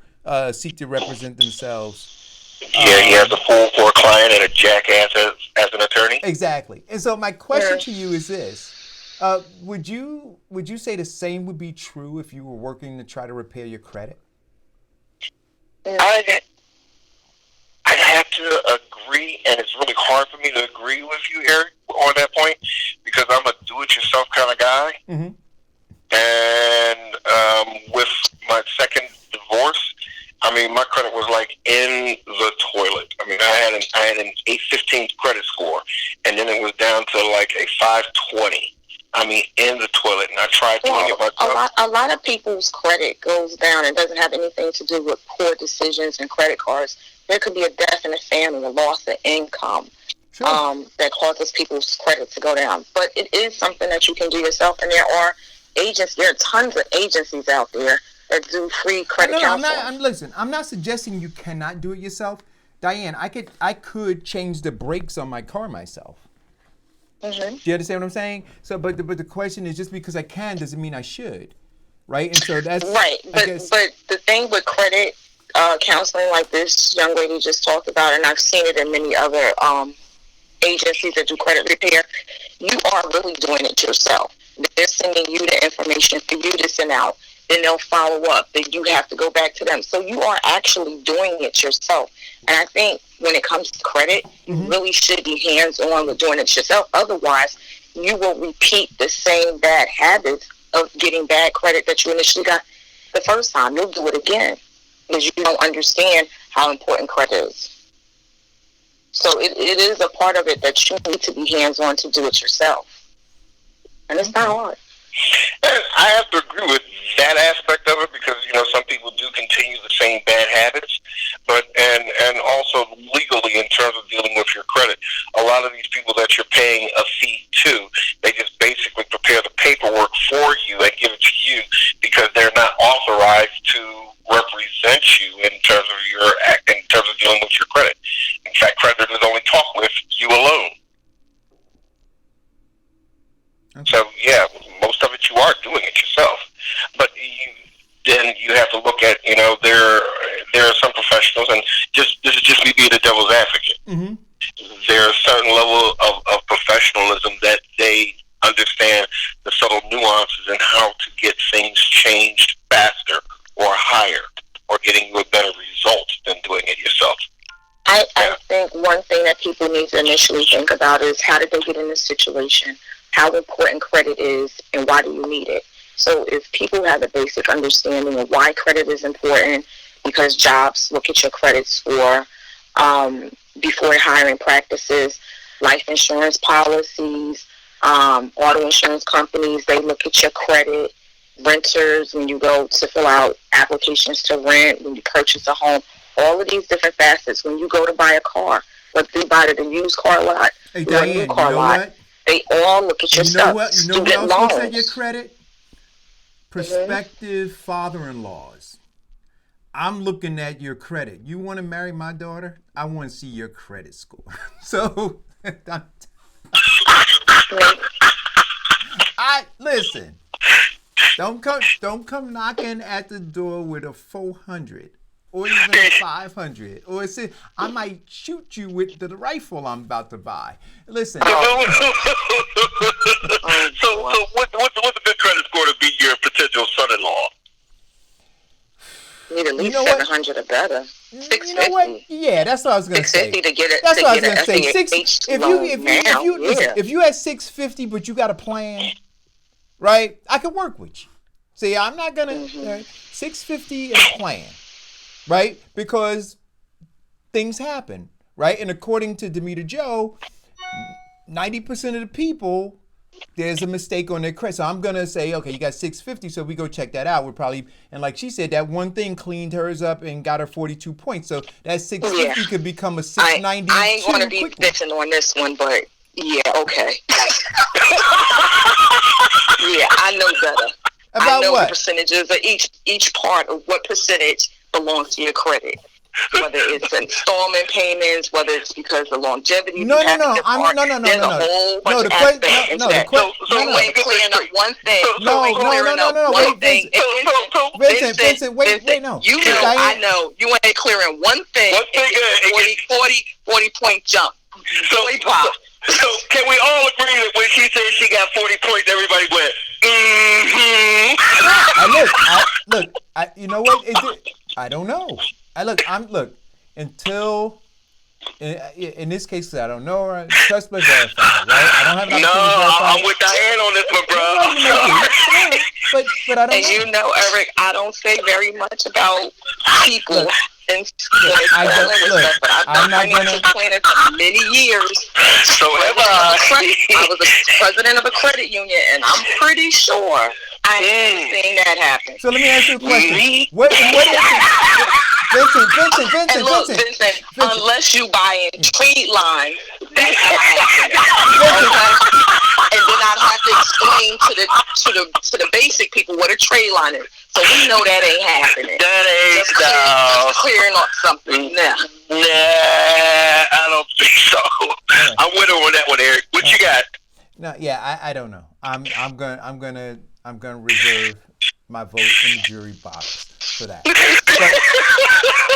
seek to represent themselves. Yeah, he has a fool for a client and a jackass as an attorney. Exactly. And so my question to you is this. Would you say the same would be true if you were working to try to repair your credit? I'd have to agree, and it's really hard for me to agree with you, Eric, on that point, because I'm a do-it-yourself kind of guy. Mm-hmm. And with my second divorce, I mean, my credit was like in the toilet. I mean, I had an 815 credit score, and then it was down to like a 520. I mean, in the toilet, and I tried doing it myself. A lot of people's credit goes down and doesn't have anything to do with poor decisions and credit cards. There could be a death in the family, a loss of income, that causes people's credit to go down. But it is something that you can do yourself, and there are tons of agencies out there that do free credit counseling. Listen, I'm not suggesting you cannot do it yourself. Diane, I could change the brakes on my car myself. Mm-hmm. Do you understand what I'm saying? So, but the question is, just because I can doesn't mean I should, right? And so that's right. But the thing with credit counseling, like this young lady just talked about, and I've seen it in many other agencies that do credit repair, you are really doing it yourself. They're sending you the information for you to send out. Then they'll follow up. Then you have to go back to them. So you are actually doing it yourself. And I think when it comes to credit, you really should be hands-on with doing it yourself. Otherwise, you will repeat the same bad habits of getting bad credit that you initially got the first time. You'll do it again because you don't understand how important credit is. So it is a part of it that you need to be hands-on to do it yourself. And it's not hard. And I have to agree with that aspect of it because, some people do continue the same bad habits, but and also legally in terms of dealing with your credit, a lot of these people that you're paying a fee to, they just basically prepare the paperwork for you and give it to you because they're not authorized to represent you in terms of dealing with your credit. In fact, creditors only talk with you alone. Okay. So, yeah, most of it you are doing it yourself. But then you have to look at, there are some professionals, and this is just me being the devil's advocate. Mm-hmm. There's a certain level of professionalism that they understand the subtle nuances and how to get things changed faster or higher or getting you a better result than doing it yourself. I think one thing that people need to initially think about is how did they get in this situation? How important credit is and why do you need it? So if people have a basic understanding of why credit is important, because jobs look at your credit score before hiring practices, life insurance policies, auto insurance companies, they look at your credit, renters, when you go to fill out applications to rent, when you purchase a home, all of these different facets. When you go to buy a car, whether you buy it at a used car lot Hey, or Diane, a new car lot, what? they all look at your stuff. You know what else looks at your loans. credit? Prospective father-in-laws. I'm looking at your credit. You want to marry my daughter? I want to see your credit score. So, listen. Don't come knocking at the door with a 400 or even a 500 or I might shoot you with the rifle I'm about to buy. Listen. So what's a good credit score to be your potential son-in-law? You need at least 700 or better. 650. You know what? Yeah, that's what I was gonna say. 650 to get it. That's to what I get was gonna say. If you had 650, but you got a plan, right? I could work with you. See, I'm not gonna 650 and a plan, right? Because things happen, right? And according to Demeter Joe, 90% of the people, there's a mistake on their credit. So I'm gonna say, okay, you got 650, so we go check that out. We're probably, and like she said, that one thing cleaned hers up and got her 42 points. So that 650 could become a 690. I ain't gonna be bitching on this one, but yeah, okay. Yeah, I know better. About I know what? the percentages of each part of what percentage belongs to your credit. Whether it's installment payments, whether it's because of longevity. No. There's a whole bunch of aspects into that. So we ain't clearing up one thing. Vincent, wait, no. You know, I know. You ain't clearing one thing. 40 point jump. So can we all agree that when she said she got 40 points, everybody went, mm-hmm. Look, you know what? I don't know. look until. In this case, I don't know her. Trust but verify, right? I don't have an No, opportunity to verify. I'm with Diane on this one, bro. I'm sorry. But I don't And know. you know, Eric, I don't say very much about people Look, and I don't- look, but I've I'm done not financial gonna- planning for many years. So have I. I was a president of a credit union, and I'm pretty sure I ain't seen that happen. So let me ask you a question. What is Vincent, And look, Vincent, unless you buy in trade lines, that's not happening. And then I'd have to explain to the basic people what a trade line is. So we know that ain't happening. That ain't Clearing up something now. Nah, I don't think so. Right. I'm with her on that one, Eric. What you got? No, yeah, I don't know. I'm gonna reserve my vote in the jury box for that.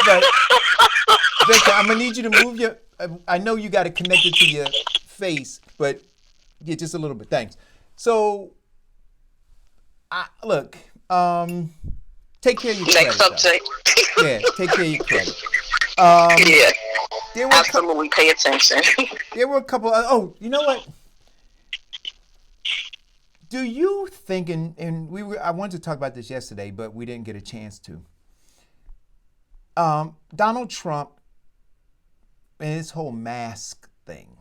But Victor, I'm gonna need you to move your. I know you got it connected to your face, but yeah, just a little bit. Thanks. So, look, take care of your credit. Next subject. Yeah, take care of your credit. Yeah, There were absolutely. Pay attention. There were a couple. Oh, you know what? Do you think, and I wanted to talk about this yesterday, but we didn't get a chance to. Donald Trump and his whole mask thing.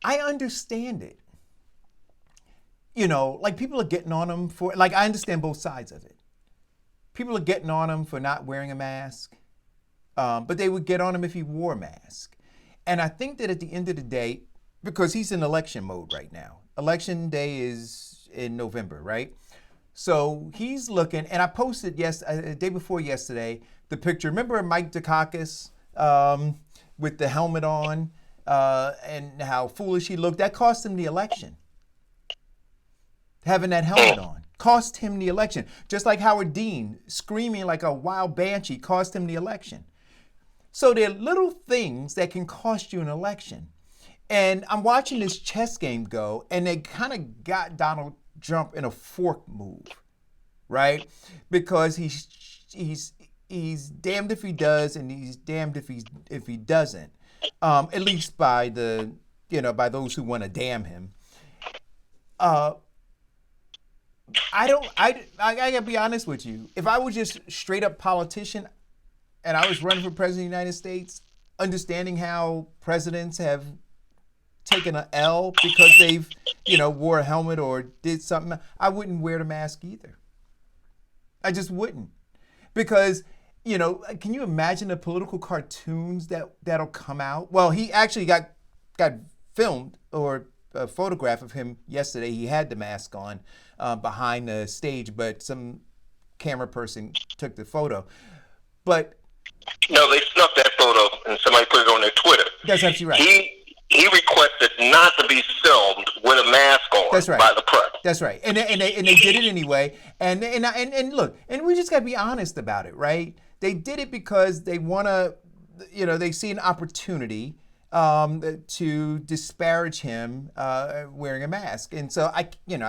I understand it. You know, like people are getting on him for, like I understand both sides of it. People are getting on him for not wearing a mask, but they would get on him if he wore a mask. And I think that at the end of the day, because he's in election mode right now. Election day is in November, right? So he's looking, and I posted the day before yesterday, the picture. Remember Mike Dukakis with the helmet on and how foolish he looked? That cost him the election. Having that helmet on cost him the election. Just like Howard Dean screaming like a wild banshee cost him the election. So there are little things that can cost you an election. And I'm watching this chess game go, and they kind of got Donald Trump in a fork move, right? Because he's damned if he does, and he's damned if he doesn't. At least by by those who want to damn him. I gotta be honest with you. If I was just straight up politician, and I was running for president of the United States, understanding how presidents have taken an L because they've, wore a helmet or did something, I wouldn't wear the mask either. I just wouldn't. Because, can you imagine the political cartoons that'll come out? Well, he actually got filmed, or a photograph of him yesterday. He had the mask on behind the stage, but some camera person took the photo. But no, they snuck that photo and somebody put it on their Twitter. That's absolutely right. He requested not to be filmed with a mask on. That's right. By the press. That's right. And they did it anyway. And look, and we just got to be honest about it, right? They did it because they want to, they see an opportunity to disparage him wearing a mask. And so I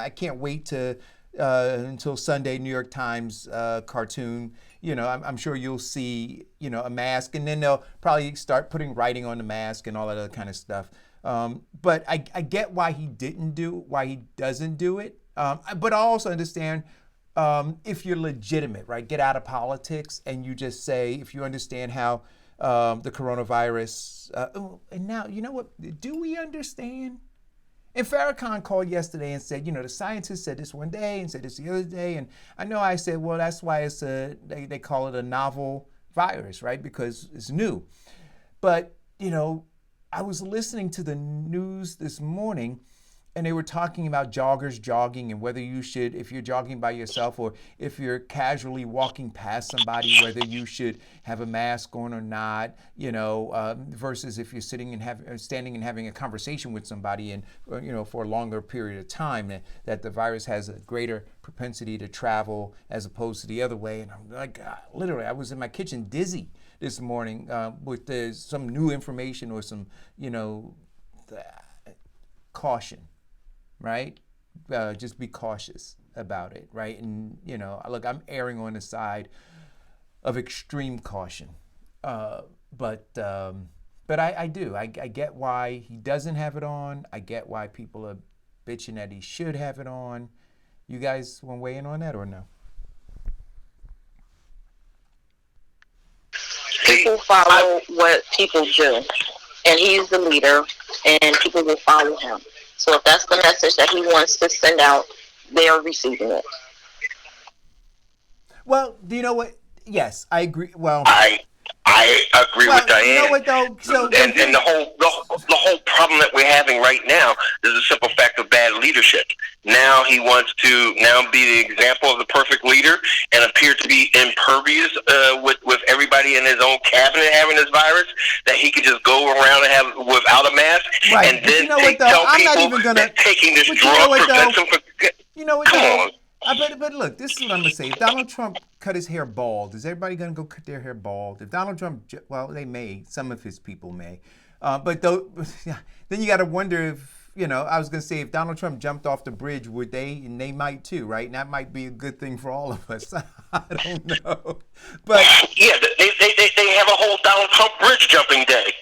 can't wait to until Sunday New York Times cartoon. I'm sure you'll see, a mask, and then they'll probably start putting writing on the mask and all that other kind of stuff. But I get why he doesn't do it. But I also understand if you're legitimate, right? Get out of politics and you just say, if you understand how the coronavirus, and now, you know what? Do we understand? And Farrakhan called yesterday and said, the scientists said this one day and said this the other day. And I know I said, well, that's why they call it a novel virus, right? Because it's new. But, I was listening to the news this morning, and they were talking about joggers jogging and whether you should, if you're jogging by yourself or if you're casually walking past somebody, whether you should have a mask on or not, versus if you're standing and having a conversation with somebody and, for a longer period of time, that the virus has a greater propensity to travel as opposed to the other way. And I'm like, literally, I was in my kitchen dizzy this morning with some new information or some, caution. Right? Just be cautious about it, right? And, look, I'm erring on the side of extreme caution. But I do. I get why he doesn't have it on. I get why people are bitching that he should have it on. You guys want to weigh in on that or no? People follow what people do, and he's the leader, and people will follow him. So if that's the message that he wants to send out, they are receiving it. Well, do you know what? Yes, I agree. Well, I agree with Diane. You know what though? And the whole problem that we're having right now is a simple fact of bad leadership. Now he wants to be the example of the perfect leader and appear to be impervious with everybody in his own cabinet having this virus, that he could just go around and have without a mask, right. And then you know what, though? tell I'm people not even gonna, that taking this drug prevents them from. You know what? Come though? on. But look, this is what I'm gonna say. If Donald Trump cut his hair bald, is everybody gonna go cut their hair bald? If Donald Trump, well, they may. Some of his people may. But though, then you got to wonder if, I was gonna say, if Donald Trump jumped off the bridge, would they? And they might too, right? And that might be a good thing for all of us. I don't know. But yeah, they have a whole Donald Trump bridge jumping day.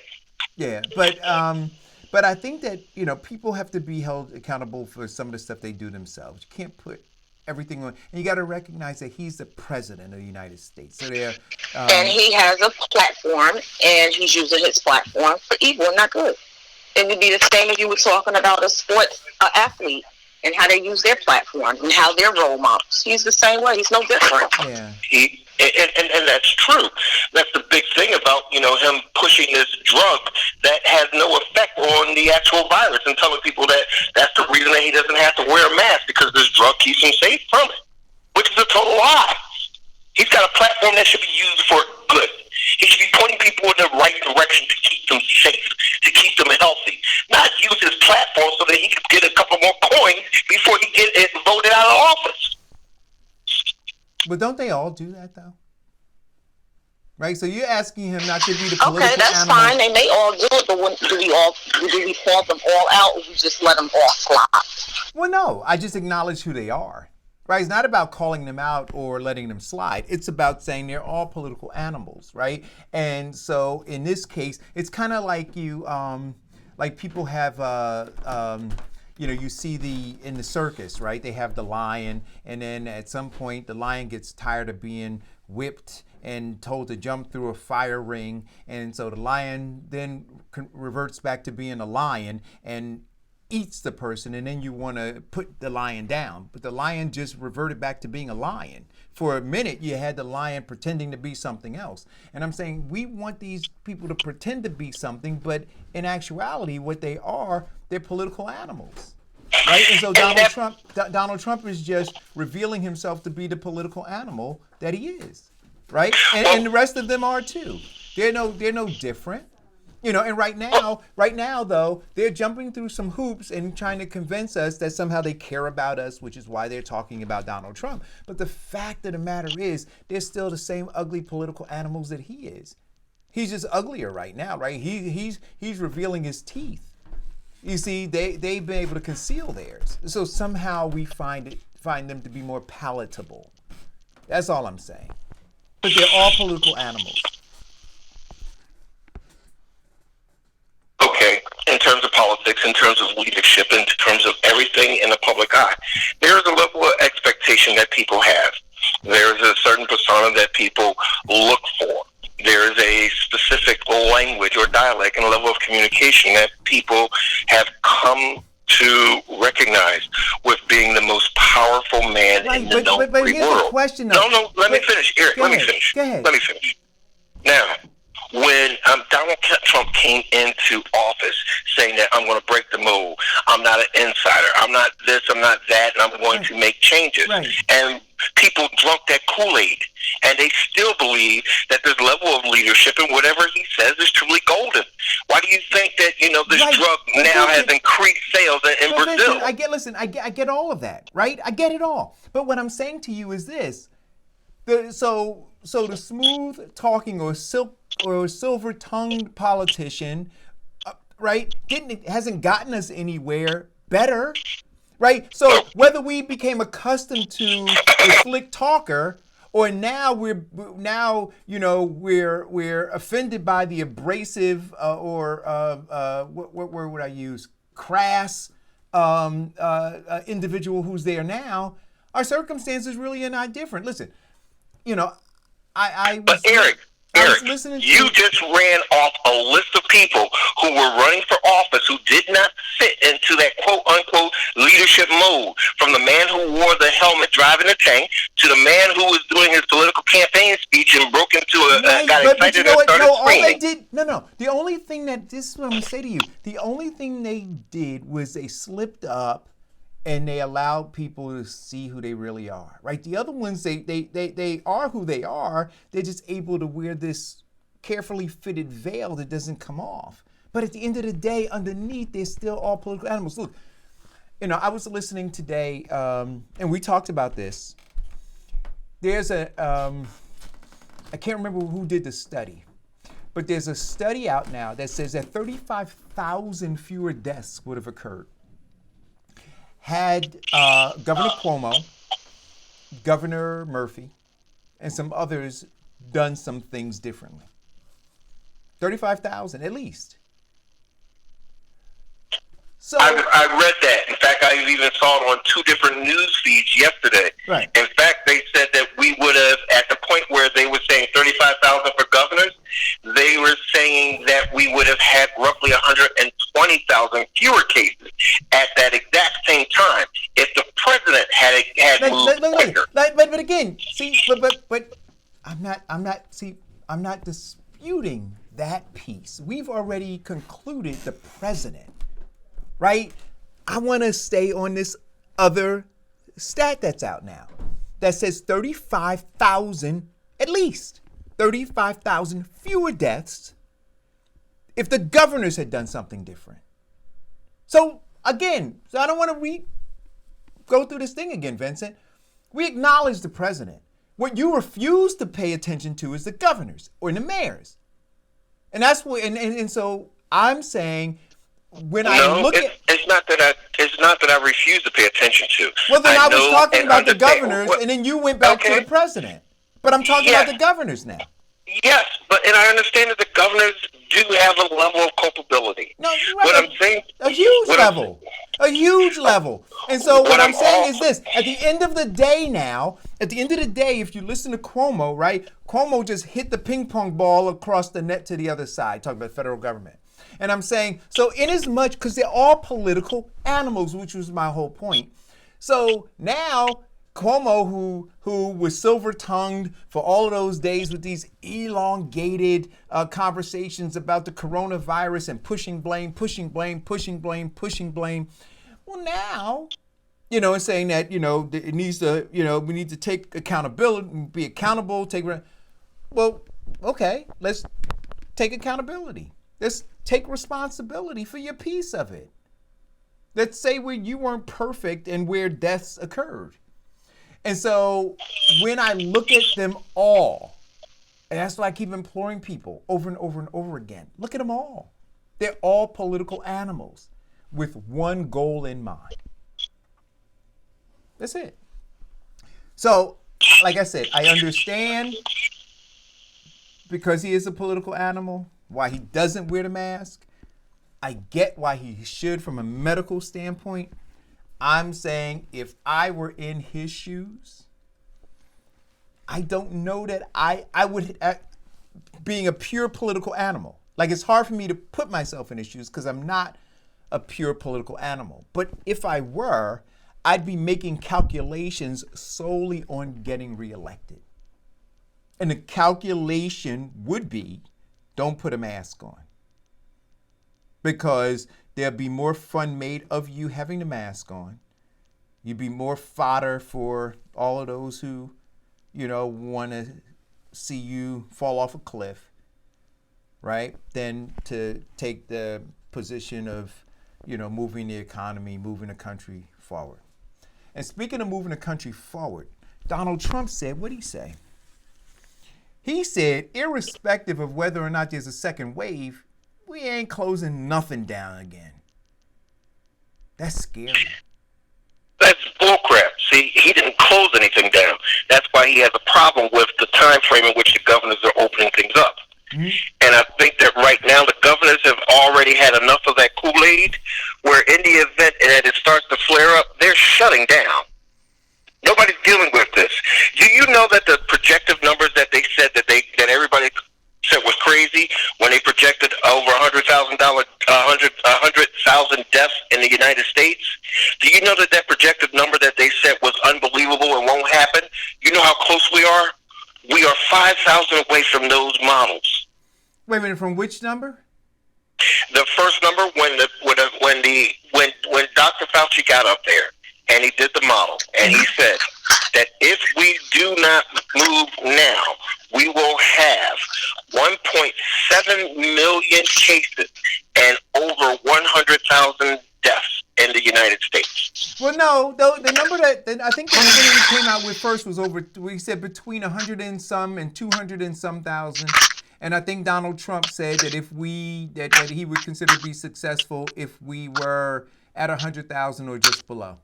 Yeah, but I think that people have to be held accountable for some of the stuff they do themselves. You can't put everything on, and you got to recognize that he's the president of the United States. So and he has a platform, and he's using his platform for evil, not good. It would be the same if you were talking about a sports athlete and how they use their platform and how they're role models. He's the same way. He's no different. Yeah. And that's true. That's the big thing about, him pushing this drug that has no effect on the actual virus, and telling people that that's the reason that he doesn't have to wear a mask, because this drug keeps him safe from it, which is a total lie. He's got a platform that should be used for good. He should be pointing people in the right direction to keep them safe, to keep them healthy, not use his platform so that he could get a couple more coins before he gets voted out of office. But don't they all do that though? Right? So you're asking him not to be the political Okay, that's animal. fine. They may all do it, but do we call them all out, or we just let them all slide? Well, no. I just acknowledge who they are. Right? It's not about calling them out or letting them slide. It's about saying they're all political animals, right? And so in this case, it's kind of like like people have you see in the circus, right? They have the lion, and then at some point the lion gets tired of being whipped and told to jump through a fire ring, and so the lion then reverts back to being a lion and eats the person, and then you want to put the lion down. But the lion just reverted back to being a lion. For a minute, you had the lion pretending to be something else. And I'm saying we want these people to pretend to be something, but in actuality, what they are, they're political animals. Right? And so Donald Trump is just revealing himself to be the political animal that he is. Right? And the rest of them are too. They're no different. And right now, though, they're jumping through some hoops and trying to convince us that somehow they care about us, which is why they're talking about Donald Trump. But the fact of the matter is, they're still the same ugly political animals that he is. He's just uglier right now, right? He's revealing his teeth. You see, they've been able to conceal theirs. So somehow we find them to be more palatable. That's all I'm saying. But they're all political animals. Okay, in terms of politics, in terms of leadership, in terms of everything in the public eye, there's a level of expectation that people have. There's a certain persona that people look for. There's a specific language or dialect and a level of communication that people have come to recognize with being the most powerful man in the known but free here's world. the question, Let me finish, Eric. Go Let ahead. me finish. Now, when Donald Trump came into office saying that I'm going to break the mold, I'm not an insider, I'm not this, I'm not that, and I'm going to make changes. Right. And people drunk that Kool-Aid, and they still believe that this level of leadership and whatever he says is truly golden. Why do you think that, this drug now has increased sales in Brazil? I get all of that, right? I get it all. But what I'm saying to you is this. So the smooth talking or silver-tongued politician, right, hasn't gotten us anywhere better, right? So whether we became accustomed to the slick talker Or now we're offended by the abrasive what word would I use? Crass individual who's there now. Our circumstances really are not different. Listen, I was. But Eric, listening to you just ran off a list of people who were running for office who did not fit into that quote-unquote leadership mode. From the man who wore the helmet driving the tank to the man who was doing his political campaign speech and broke into got excited and started screaming. The only thing this is what I'm going to say to you. The only thing they did was they slipped up and they allowed people to see who they really are, right? The other ones, they are who they are. They're just able to wear this carefully fitted veil that doesn't come off. But at the end of the day, underneath, they're still all political animals. Look, I was listening today, and we talked about this. There's I can't remember who did the study, but there's a study out now that says that 35,000 fewer deaths would have occurred had Governor Cuomo, Governor Murphy, and some others done some things differently. 35,000 at least. So I read that. In fact, I even saw it on 2 different news feeds yesterday. Right. In fact, they said that we would have, at the point where they were saying 35,000 for governors, they were saying that we would have had roughly 120,000 fewer cases at that exact same time if the president had moved quicker. But again, see, but I'm not disputing that piece. We've already concluded the president. Right? I want to stay on this other stat that's out now that says 35,000, at least 35,000 fewer deaths if the governors had done something different. So again, I don't want to go through this thing again, Vincent. We acknowledge the president. What you refuse to pay attention to is the governors or the mayors. And that's what, and so I'm saying, it's not that I refuse to pay attention to. Well, then I was talking about the governors, and then you went back to the president. But I'm talking about the governors now. Yes, and I understand that the governors do have a level of culpability. No, you're right. A huge level. And so what I'm saying is this: at the end of the day, if you listen to Cuomo, right? Cuomo just hit the ping pong ball across the net to the other side. Talking about the federal government. And I'm saying, so inasmuch, because they're all political animals, which was my whole point. So now Cuomo, who was silver-tongued for all of those days with these elongated conversations about the coronavirus and pushing blame. Well, now, and saying that, it needs to, we need to take accountability, be accountable, well, okay, let's take accountability. Let's take responsibility for your piece of it. Let's say where you weren't perfect and where deaths occurred. And so when I look at them all, and that's why I keep imploring people over and over and over again, look at them all. They're all political animals with one goal in mind. That's it. So, like I said, I understand because he is a political animal, why he doesn't wear the mask. I get why he should from a medical standpoint. I'm saying if I were in his shoes, I don't know that I would, being a pure political animal. Like, it's hard for me to put myself in his shoes because I'm not a pure political animal. But if I were, I'd be making calculations solely on getting reelected. And the calculation would be, don't put a mask on. Because there'll be more fun made of you having the mask on. You'd be more fodder for all of those who, want to see you fall off a cliff, right? Than to take the position of, moving the economy, moving the country forward. And speaking of moving the country forward, Donald Trump said, what'd he say? He said, irrespective of whether or not there's a second wave, we ain't closing nothing down again. That's scary. That's bullcrap. See, he didn't close anything down. That's why he has a problem with the time frame in which the governors are opening things up. Mm-hmm. And I think that right now the governors have already had enough of that Kool-Aid, where in the event that it starts to flare up, they're shutting down. Nobody's dealing with this. Do you know that the projected numbers that they said that everybody said was crazy when they projected over 100,000 deaths in the United States? Do you know that projected number that they said was unbelievable and won't happen? You know how close we are? We are 5,000 away from those models. Wait a minute, from which number? The first number when Dr. Fauci got up there and he did the model and he said that if we do not move now, we will have 1.7 million cases and over 100,000 deaths in the United States. Well, no, the number that I think the number that we came out with first was over. We said between 100 and some and 200 and some thousand. And I think Donald Trump said that that he would consider to be successful if we were at 100,000 or just below.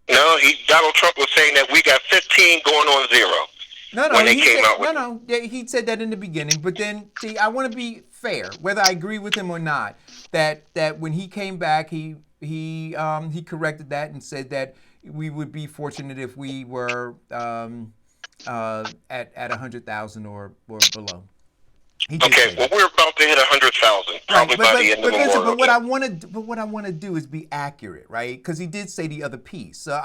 No, Donald Trump was saying that we got 15 going on 0. He said that in the beginning, but then see, I want to be fair, whether I agree with him or not. That when he came back, he corrected that and said that we would be fortunate if we were at 100,000 or below. Okay, well, we're about to hit 100,000 probably by the end of the war. But what I want to do is be accurate, right? Because he did say the other piece. So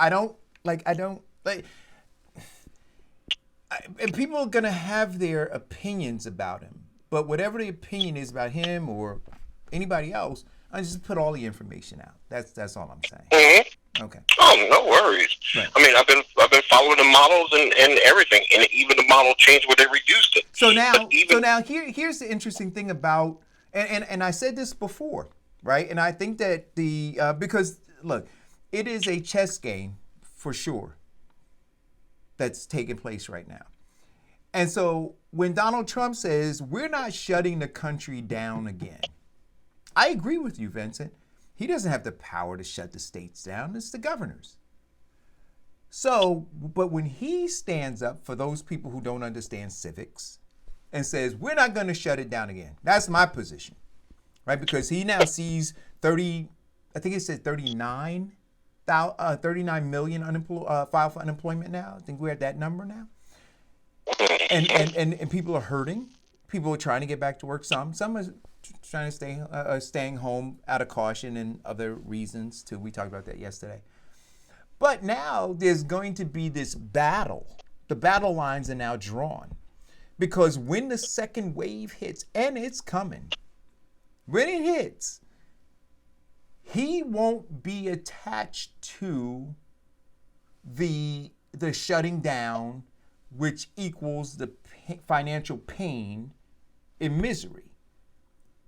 and people are going to have their opinions about him. But whatever the opinion is about him or anybody else, I just put all the information out. That's all I'm saying. Mm-hmm. Okay. Oh, no worries. Right. I mean, I've been following the models and everything, and even the model changed where they reduced it. So now here's the interesting thing about and I said this before, right? And I think that because look, it is a chess game for sure that's taking place right now. And so when Donald Trump says we're not shutting the country down again, I agree with you, Vincent. He doesn't have the power to shut the states down. It's the governors. So, but when he stands up for those people who don't understand civics and says, we're not going to shut it down again. That's my position, right? Because he now sees 39 million filed for unemployment now. I think we're at that number now. And people are hurting. People are trying to get back to work. Some are trying to staying home out of caution and other reasons too. We talked about that yesterday. But now there's going to be this battle. The battle lines are now drawn. Because when the second wave hits, and it's coming, when it hits, he won't be attached to the shutting down, which equals the financial pain and misery.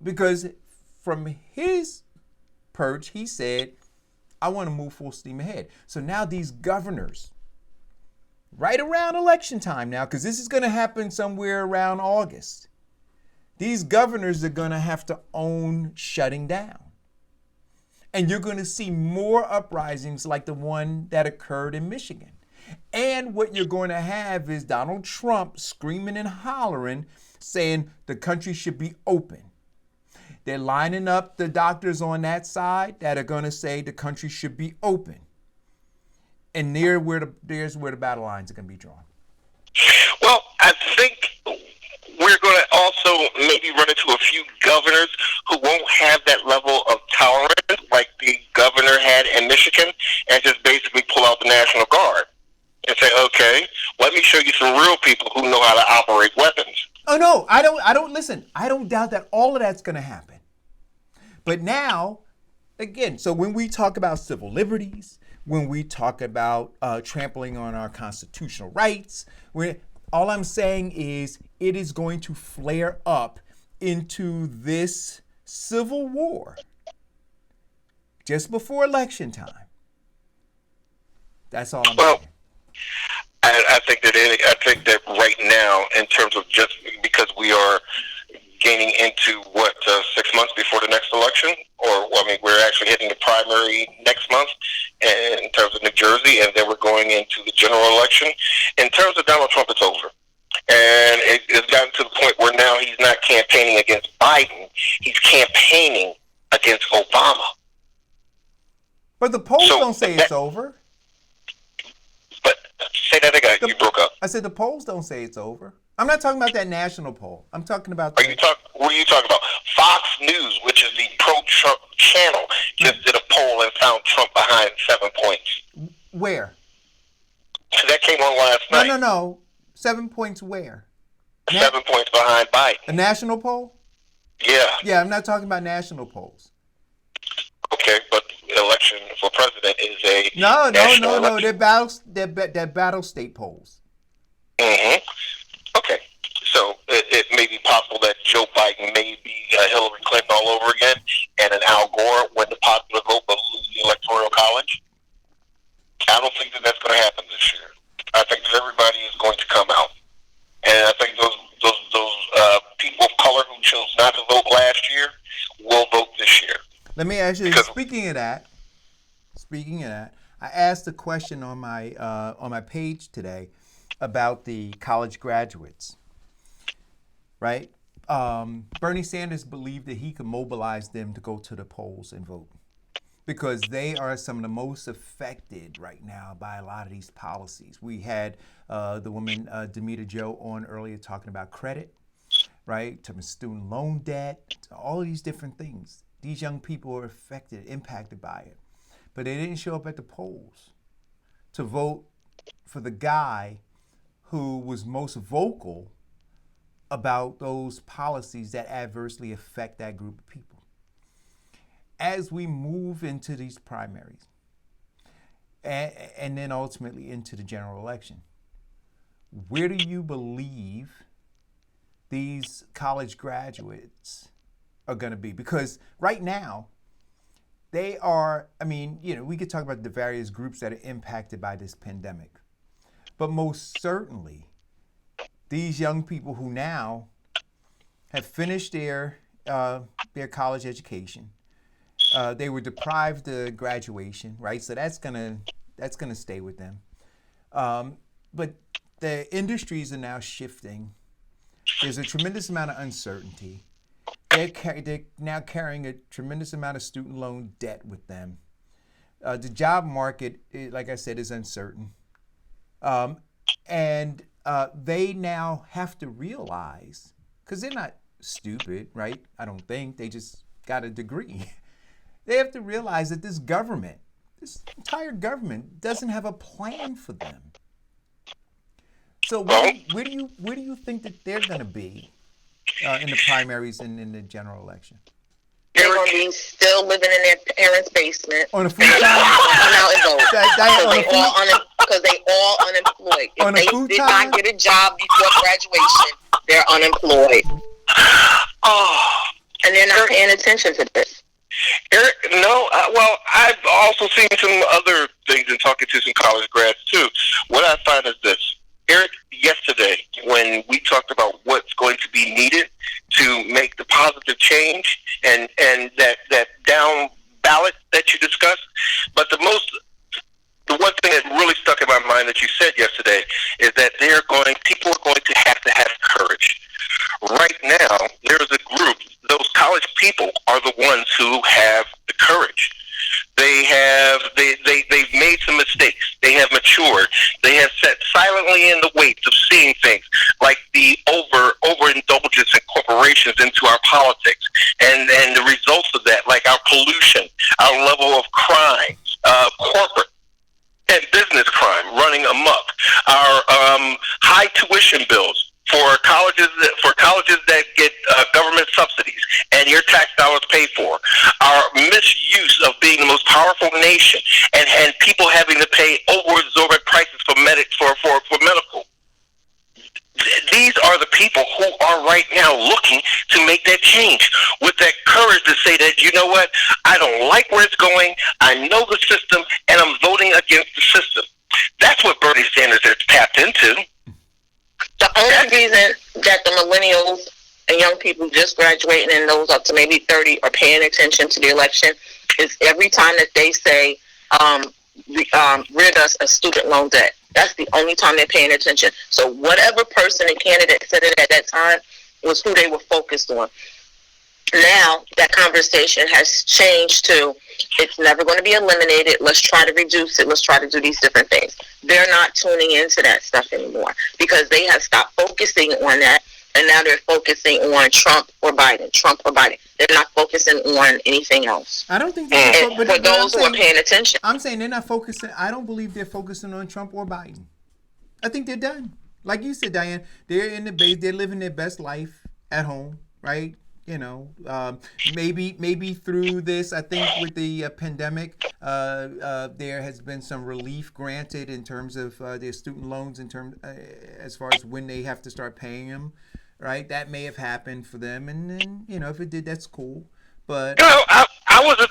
Because from his perch, he said, I want to move full steam ahead. So now these governors, right around election time now, because this is going to happen somewhere around August, these governors are going to have to own shutting down. And you're going to see more uprisings like the one that occurred in Michigan. And what you're going to have is Donald Trump screaming and hollering, saying the country should be open. They're lining up the doctors on that side that are going to say the country should be open. And there's where the battle lines are going to be drawn. Well, I think we're going to also maybe run into a few governors who won't have that level of tolerance like the governor had in Michigan and just basically pull out the National Guard and say, okay, let me show you some real people who know how to operate weapons. Oh, no, I don't doubt that all of that's going to happen. But now, again, so when we talk about civil liberties, when we talk about trampling on our constitutional rights, all I'm saying is it is going to flare up into this civil war just before election time. That's all I'm saying. I think that right now, in terms of just because we are gaining into 6 months before the next election, we're actually hitting the primary next month in terms of New Jersey, and then we're going into the general election. In terms of Donald Trump, it's over. And it's gotten to the point where now he's not campaigning against Biden. He's campaigning against Obama. But the polls don't say it's over. But say that again. You broke up. I said the polls don't say it's over. I'm not talking about that national poll. I'm talking about. What are you talking about? Fox News, which is the pro-Trump channel, just did a poll and found Trump behind 7 points. Where? That came on last night. No. 7 points where? 7 points behind Biden. A national poll? Yeah. Yeah, I'm not talking about national polls. Okay, but election for president is a No. election. They're battle state polls. Mm-hmm. Okay, so it may be possible that Joe Biden may be Hillary Clinton all over again, and an Al Gore win the popular vote but lose the electoral college. I don't think that that's going to happen this year. I think that everybody is going to come out, and I think those people of color who chose not to vote last year will vote this year. Let me ask you. Speaking of that, I asked a question on my page today about the college graduates. Right? Bernie Sanders believed that he could mobilize them to go to the polls and vote, because they are some of the most affected right now by a lot of these policies. We had the woman, Demita Joe, on earlier talking about credit, right? To student loan debt, all of these different things. These young people are affected, impacted by it. But they didn't show up at the polls to vote for the guy who was most vocal about those policies that adversely affect that group of people. As we move into these primaries and then ultimately into the general election, where do you believe these college graduates are going to be? Because right now, they are, we could talk about the various groups that are impacted by this pandemic, but most certainly, these young people who now have finished their college education, they were deprived of graduation, right? So that's gonna stay with them. But the industries are now shifting. There's a tremendous amount of uncertainty. They're now carrying a tremendous amount of student loan debt with them. The job market, like I said, is uncertain. And they now have to realize, because they're not stupid, right? I don't think. They just got a degree. They have to realize that this entire government doesn't have a plan for them. So where do you think that they're going to be in the primaries and in the general election? They're going to be still living in their parents' basement. On a full-time? Because they all unemployed. On If they did not get a job before graduation, they're unemployed. And they're not paying attention to this. Eric, no. Well, I've also seen some other things and talking to some college grads too. What I find is this. Eric, yesterday, when we talked about what's going to be needed to make the positive change and that down ballot that you discussed, but the one thing that really stuck in my mind that you said yesterday is that people are going to have courage. Right now, there's a group, those college people are the ones who have the courage. They've made some mistakes. They have matured. They have sat silently in the weights of seeing things like the overindulgence in corporations into our politics and the results of that, like our pollution, our level of crime, corporate and business crime running amok, our high tuition bills for colleges that get government subsidies and your tax dollars pay for, our misuse of being the most powerful nation and people having to pay over-exorbitant prices for medical. These are the people who are right now looking to make that change with that courage to say that, you know what, I don't like where it's going, I know the system, and I'm voting against the system. That's what Bernie Sanders has tapped into. The only reason that the millennials and young people just graduating and those up to maybe 30 are paying attention to the election is every time that they say, rid us of student loan debt. That's the only time they're paying attention. So whatever person and candidate said it at that time was who they were focused on. Now that conversation has changed to, it's never going to be eliminated. Let's try to reduce it. Let's try to do these different things. They're not tuning into that stuff anymore because they have stopped focusing on that. And now they're focusing on Trump or Biden. They're not focusing on anything else. I don't think for those who are paying attention. I'm saying they're not focusing. I don't believe they're focusing on Trump or Biden. I think they're done. Like you said, Diane, they're in the base. They're living their best life at home, right? You know, maybe through this, I think with the pandemic, there has been some relief granted in terms of their student loans, as far as when they have to start paying them, right? That may have happened for them, and then, you know, if it did, that's cool. But I was I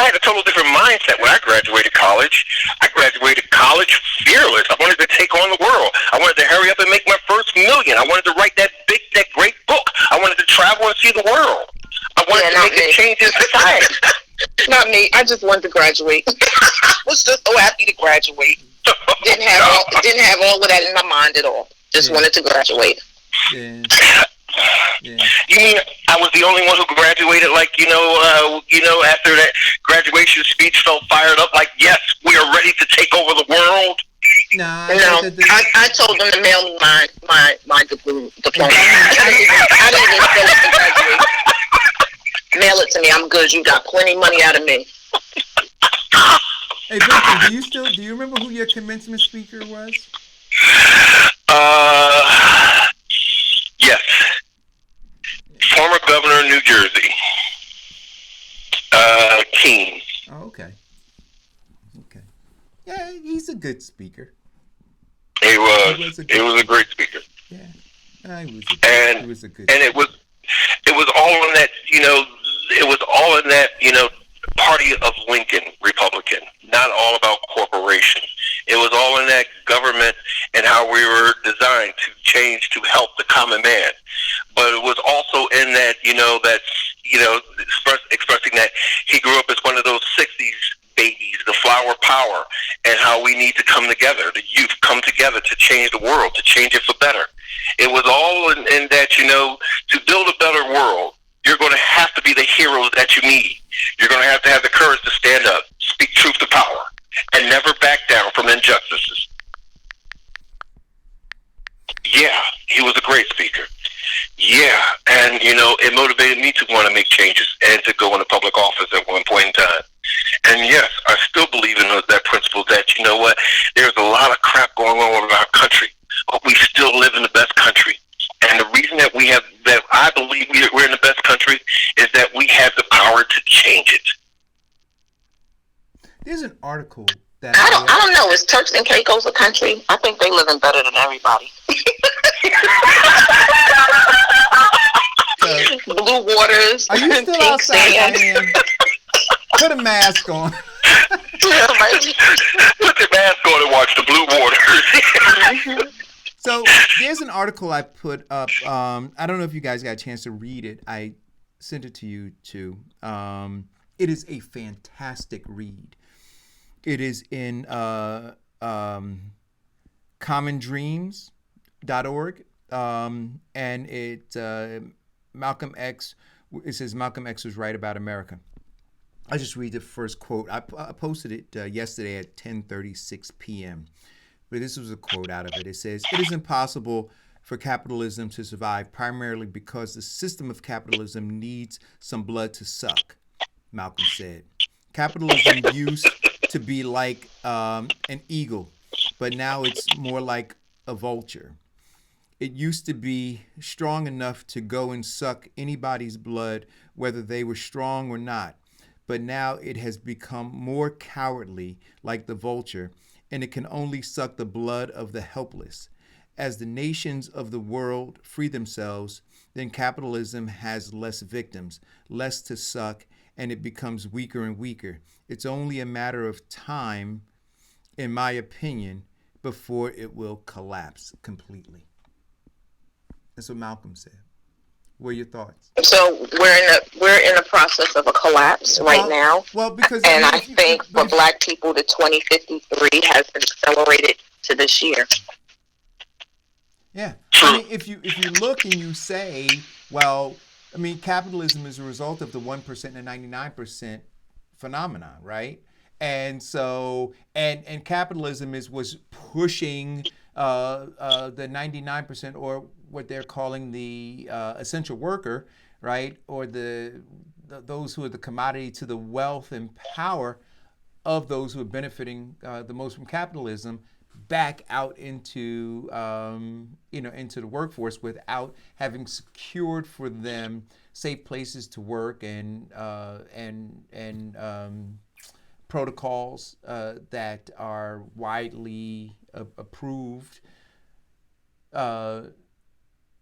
had a total different mindset when I graduated college. I graduated college fearless. I wanted to take on the world. I wanted to hurry up and make my first million. I wanted to write that great book. I wanted to travel and see the world. I wanted to make a change in society. Not me. I just wanted to graduate. I was just so happy to graduate. Didn't have all of that in my mind at all. Just wanted to graduate. Yeah. Yeah. You mean I was the only one who graduated? Like, after that graduation speech, felt fired up. Like, yes, we are ready to take over the world. Nah, I told them to mail me my diploma. I didn't even fill up and graduate. Mail it to me. I'm good. You got plenty of money out of me. Hey, Vincent, do you remember who your commencement speaker was? Yes. Former governor of New Jersey, Keene. Oh, okay. Yeah, he's a good speaker. He was a great speaker. Yeah, he was a good. And it was all in that, it was all in that, party of Lincoln Republican, not all about corporations. It was all in that government and how we were designed to change to help the common man. But it was also in that, expressing that he grew up as one of those 60s babies, the flower power, and how we need to come together, the youth come together to change the world, to change it for better. It was all in that, to build a better world, you're going to have to be the heroes that you need. You're going to have the courage to stand up, speak truth to power, and never back down from injustices. Yeah, he was a great speaker. Yeah, and, it motivated me to want to make changes and to go into public office at one point in time. And yes, I still believe in that principle that, there's a lot of crap going on in our country, but we still live in the best country. And the reason that I believe we're in the best country is that we have the power to change it. There's an article that I don't know. Is Turks and Caicos a country? I think they living better than everybody. Blue waters. Are you still outside, Diane? Put a mask on. Put the mask on and watch the blue waters. So there's an article I put up. I don't know if you guys got a chance to read it. I sent it to you too. It is a fantastic read. It is in commondreams.org. And Malcolm X, it says Malcolm X was right about America. I'll just read the first quote. I posted it yesterday at 10:36 p.m. But this was a quote out of it. It says, "It is impossible for capitalism to survive primarily because the system of capitalism needs some blood to suck," Malcolm said. "Capitalism used to be like an eagle, but now it's more like a vulture. It used to be strong enough to go and suck anybody's blood, whether they were strong or not. But now it has become more cowardly, like the vulture, and it can only suck the blood of the helpless. As the nations of the world free themselves, then capitalism has less victims, less to suck, and it becomes weaker and weaker. It's only a matter of time, in my opinion, before it will collapse completely." That's what Malcolm said. What are your thoughts? So we're in a process of a collapse right now. Well, because and I think for Black people, the 2053 has been accelerated to this year. Yeah, I mean, if you look and you say, well, I mean, capitalism is a result of the 1% and 99% phenomenon, right? And so, and capitalism was pushing the 99%, or what they're calling the essential worker, right? Or those who are the commodity, to the wealth and power of those who are benefiting the most from capitalism, back out into into the workforce without having secured for them safe places to work and protocols that are widely approved.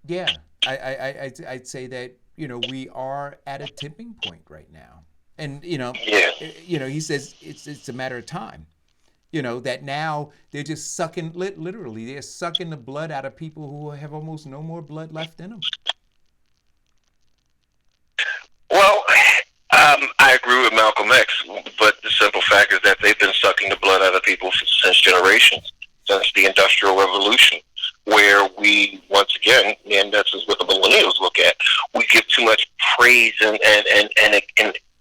Yeah, I'd say that we are at a tipping point right now, and he says it's a matter of time. That now they're just sucking, literally, they're sucking the blood out of people who have almost no more blood left in them. Well, I agree with Malcolm X, but the simple fact is that they've been sucking the blood out of people since generations, since the Industrial Revolution, where we, once again, and that's what the millennials look at, we give too much praise and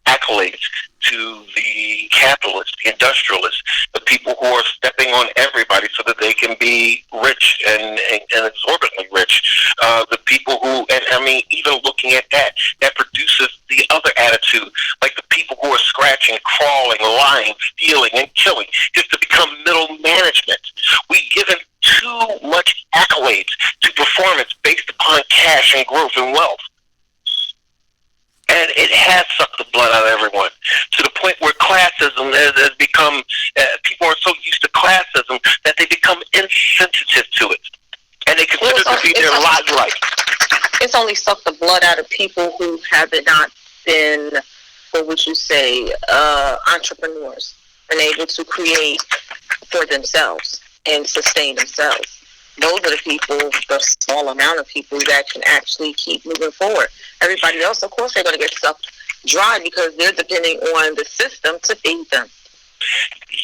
accolades to the capitalists, the industrialists, the people who are stepping on everybody so that they can be rich and exorbitantly rich. The people who, and I mean, even looking at that produces the other attitude, like the people who are scratching, crawling, lying, stealing, and killing, just to become middle management. We give them too much accolades to performance based upon cash and growth and wealth. And it has sucked the blood out of everyone, to the point where classism has become, people are so used to classism that they become insensitive to it. And they consider it to be their lot right. It's only sucked the blood out of people who have not been, what would you say, entrepreneurs, and able to create for themselves and sustain themselves. Those are the people, the small amount of people that can actually keep moving forward. Everybody else, of course, they're going to get sucked dry because they're depending on the system to feed them.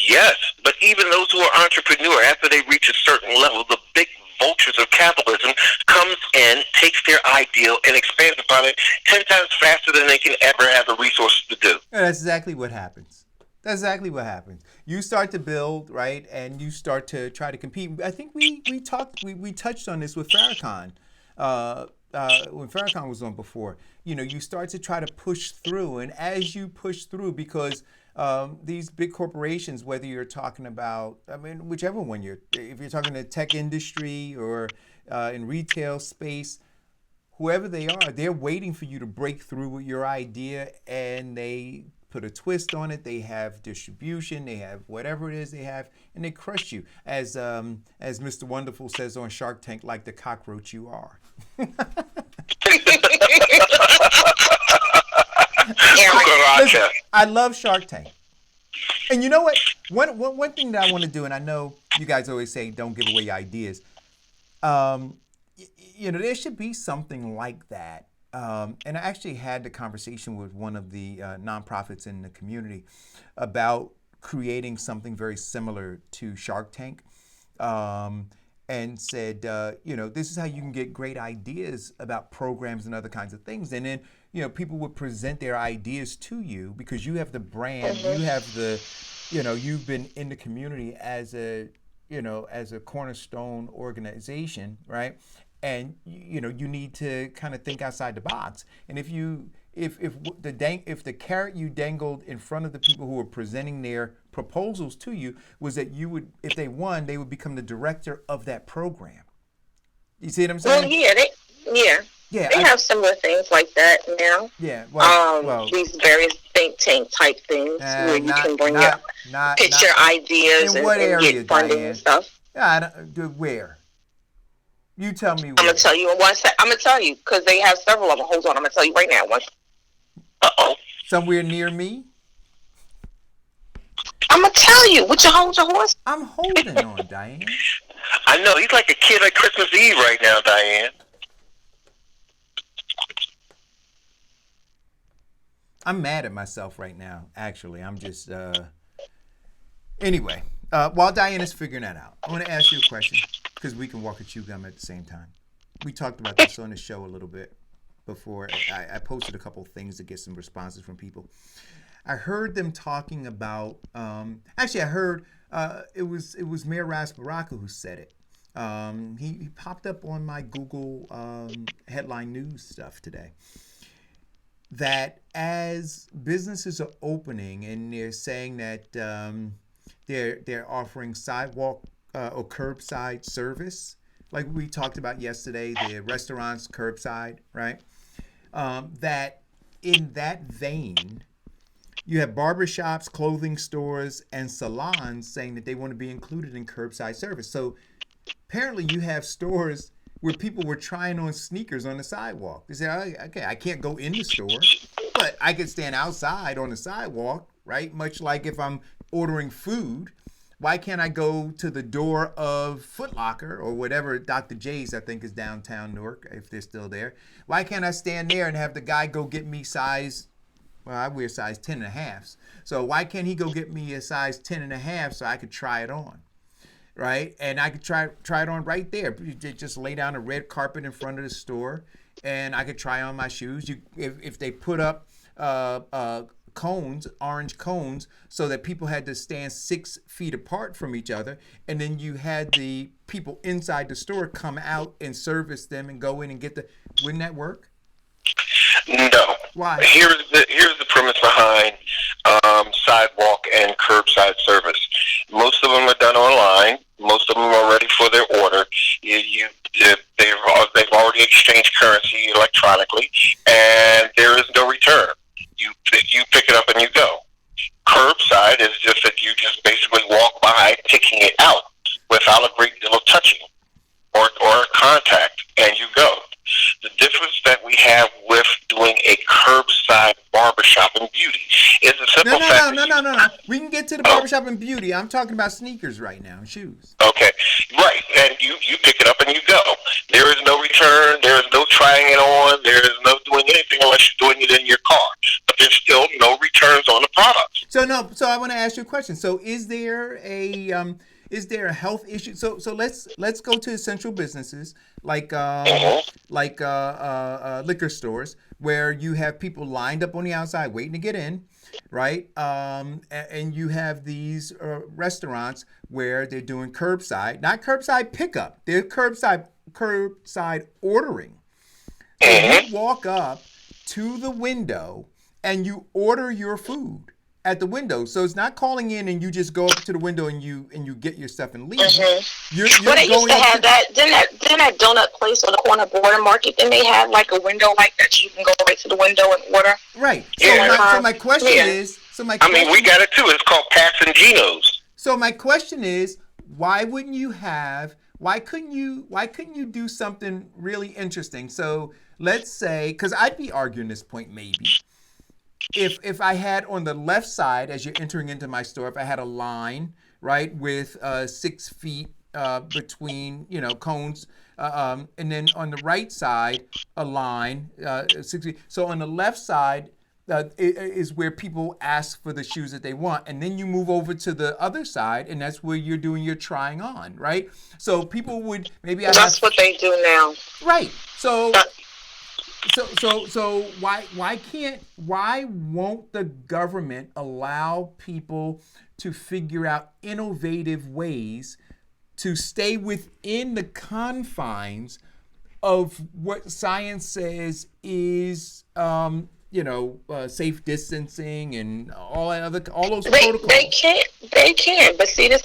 Yes, but even those who are entrepreneur, after they reach a certain level, the big vultures of capitalism comes in, takes their ideal, and expands upon it 10 times faster than they can ever have the resources to do. Yeah, that's exactly what happens. That's exactly what happens. You start to build, right, and you start to try to compete. I think we touched on this with Farrakhan. When Farrakhan was on before, you start to try to push through, and as you push through, because these big corporations, whether you're talking about, I mean, whichever one if you're talking the tech industry or in retail space, whoever they are, they're waiting for you to break through with your idea, and they put a twist on it. They have distribution, they have whatever it is they have, and they crush you, as Mr. Wonderful says on Shark Tank, like the cockroach you are. Listen, I love Shark Tank. And you know what? One thing that I want to do, and I know you guys always say don't give away ideas. There should be something like that. And I actually had the conversation with one of the nonprofits in the community about creating something very similar to Shark Tank, and said, this is how you can get great ideas about programs and other kinds of things. And then, people would present their ideas to you because you have the brand, you have the, you've been in the community as a cornerstone organization, right? And you need to kind of think outside the box. And if the carrot you dangled in front of the people who were presenting their proposals to you was that you would, if they won, they would become the director of that program. You see what I'm saying? They have similar things like that now. Yeah. These various think tank type things where you can bring pitch your ideas and get funding and stuff. Where? You tell me. I'm gonna tell you in one sec. I'm gonna tell you because they have several of them. Hold on, I'm gonna tell you right now. Somewhere near me. I'm gonna tell you. Would you hold your horse? I'm holding on, Diane. I know he's like a kid at Christmas Eve right now, Diane. I'm mad at myself right now. Actually, I'm just. Anyway, while Diana's figuring that out, I want to ask you a question because we can walk and chew gum at the same time. We talked about this on the show a little bit before. I posted a couple of things to get some responses from people. I heard them talking about. Actually, I heard it was Mayor Ras Baraka who said it. He popped up on my Google headline news stuff today. That as businesses are opening and they're saying that they're offering sidewalk or curbside service, like we talked about yesterday, the restaurants curbside, right? That in that vein, you have barbershops, clothing stores, and salons saying that they want to be included in curbside service. So apparently you have stores where people were trying on sneakers on the sidewalk. They say, oh, okay, I can't go in the store, but I can stand outside on the sidewalk, right? Much like if I'm ordering food, why can't I go to the door of Foot Locker or whatever, Dr. J's, I think is downtown Newark, if they're still there. Why can't I stand there and have the guy go get me size, well, I wear size 10 and a halves. So why can't he go get me a size 10 and a half so I could try it on? Right, and I could try it on right there. Just lay down a red carpet in front of the store, and I could try on my shoes. If they put up cones, orange cones, so that people had to stand 6 feet apart from each other, and then you had the people inside the store come out and service them and go in and get the. Wouldn't that work? No. Why? Here's the premise behind sidewalk and curbside service. Most of them are done online. Most of them are ready for their order. They've already exchanged currency electronically, and there is no return. You pick it up and you go. Curbside is just that you just basically walk by, picking it out without a great deal of touching or contact, and you go. The difference that we have with doing a curbside barbershop and beauty is the simple fact. No. We can get to the barbershop and beauty. I'm talking about sneakers right now, and shoes. Okay, right. And you pick it up and you go. There is no return. There is no trying it on. There is no doing anything unless you're doing it in your car. But there's still no returns on the product. So I want to ask you a question. So is there a health issue? So let's go to essential businesses like liquor stores where you have people lined up on the outside waiting to get in, right? And you have these restaurants where they're doing curbside, not curbside pickup. They're curbside ordering. So you walk up to the window and you order your food at the window. So it's not calling in and you just go up to the window and you get your stuff and leave. You're well, they used to have that. Then that donut place on the corner border market, then they have like a window like that. You can go right to the window and order. Right. So my question is. I mean, we got it too. It's called Passanginos. So my question is, why couldn't you do something really interesting? So let's say, because I'd be arguing this point maybe. If I had on the left side, as you're entering into my store, if I had a line, right, with 6 feet between, cones, and then on the right side, a line, 6 feet. So on the left side is where people ask for the shoes that they want. And then you move over to the other side, and that's where you're doing your trying on, right? So people would maybe... That's what they do now. Right. So why won't the government allow people to figure out innovative ways to stay within the confines of what science says is safe distancing and all those protocols? They can, but see, this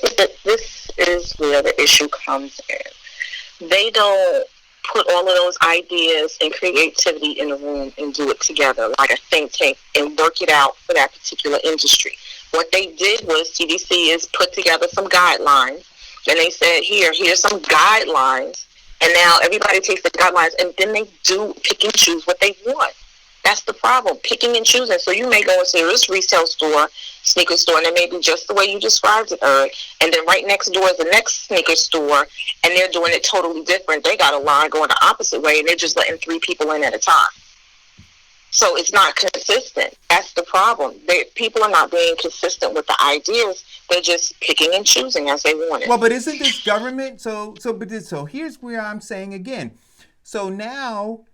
is where the issue comes in. They don't put all of those ideas and creativity in the room and do it together like a think tank and work it out for that particular industry. What they did was CDC is put together some guidelines, and they said, here's some guidelines, and now everybody takes the guidelines and then they do pick and choose what they want. That's the problem, picking and choosing. So you may go into this retail store, sneaker store, and it may be just the way you described it, Eric. And then right next door is the next sneaker store, and they're doing it totally different. They got a line going the opposite way, and they're just letting 3 people in at a time. So it's not consistent. consistent. That's the problem. People are not being consistent with the ideas. They're just picking and choosing as they want it. Well, but isn't this government? So here's where I'm saying again. So now,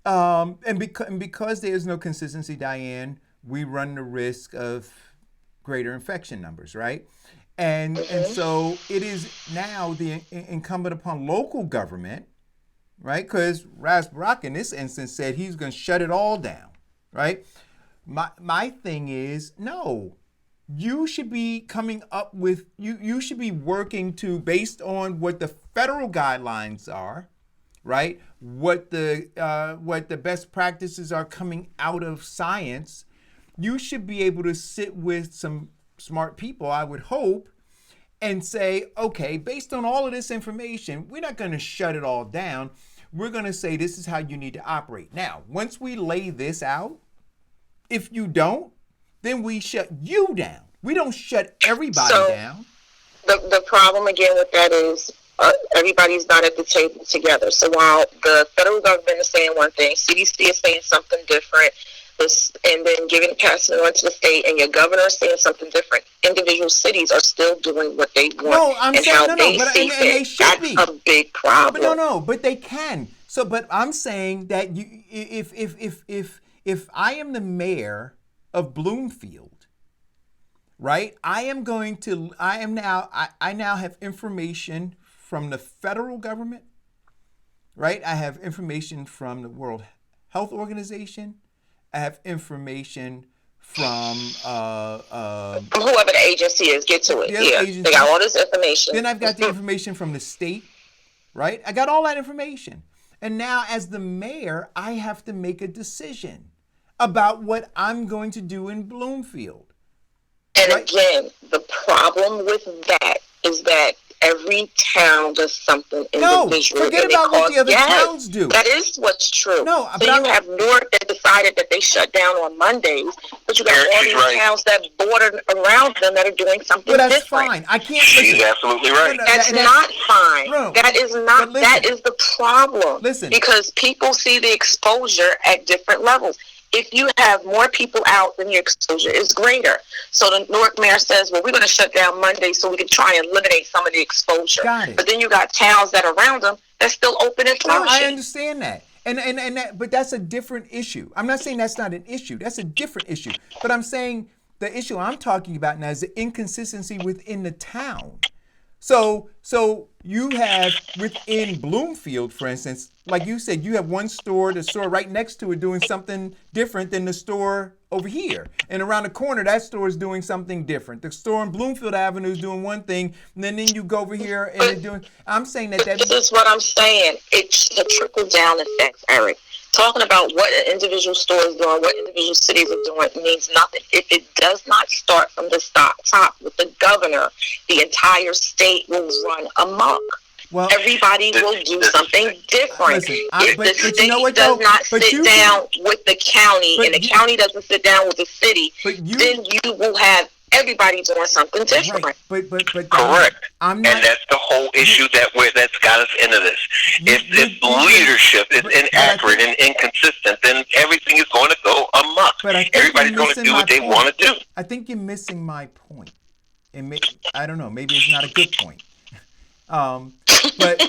and because there is no consistency, Diane, we run the risk of greater infection numbers, right? And so it is now the incumbent upon local government, right? Because Ras Barak in this instance said he's going to shut it all down, right? My thing is, no, you should be coming up with, you should be working to, based on what the federal guidelines are, right? What the best practices are coming out of science. You should be able to sit with some smart people, I would hope, and say, okay, based on all of this information, we're not going to shut it all down. We're going to say this is how you need to operate. Now, once we lay this out, if you don't, then we shut you down. We don't shut everybody down. The problem again with that is everybody's not at the table together. So while the federal government is saying one thing, CDC is saying something different, and then passing it on to the state, and your governor is saying something different. Individual cities are still doing what they want. No, I'm and saying how no, they but see and they fit. should That's be a big problem. But they can. So, but I'm saying that if I am the mayor of Bloomfield, right? I now have information from the federal government, right? I have information from the World Health Organization. I have information from whoever the agency is. Get to it. Yeah, they got all this information. Then I've got the information from the state, right? I got all that information. And now as the mayor, I have to make a decision about what I'm going to do in Bloomfield. And again, the problem with that is that every town does something individually. No, forget about what the other towns do. That is what's true. No, so you have Newark that decided that they shut down on Mondays, but you got all these towns that border around them that are doing something different. But that's fine. I can't. She's absolutely right. That's not fine. No, that is not. Listen, that is the problem. Listen, because people see the exposure at different levels. If you have more people out, then your exposure is greater. So the Newark mayor says, well, we're going to shut down Monday so we can try and eliminate some of the exposure. Got it. But then you got towns that are around them that's still open and flourishing. I understand that. And that, but that's a different issue. I'm not saying that's not an issue. That's a different issue. But I'm saying the issue I'm talking about now is the inconsistency within the town. So you have within Bloomfield, for instance, like you said, you have one store, the store right next to it doing something different than the store over here. And around the corner, that store is doing something different. The store on Bloomfield Avenue is doing one thing, and then you go over here and they're doing, I'm saying that. This is what I'm saying. It's a trickle-down effect, Eric. Talking about what an individual store is doing, what individual cities are doing, means nothing. If it does not start from the top with the governor, the entire state will run amok. Well, everybody will do something different. Listen, if the state does not sit down with the county, and the county doesn't sit down with the city, then you will have everybody doing something different. Right. But correct. And that's the whole issue that's got us into this. If leadership is inaccurate and inconsistent, then everything is going to go amok. Everybody's going to do what they want to do. I think you're missing my point. And I don't know. Maybe it's not a good point. But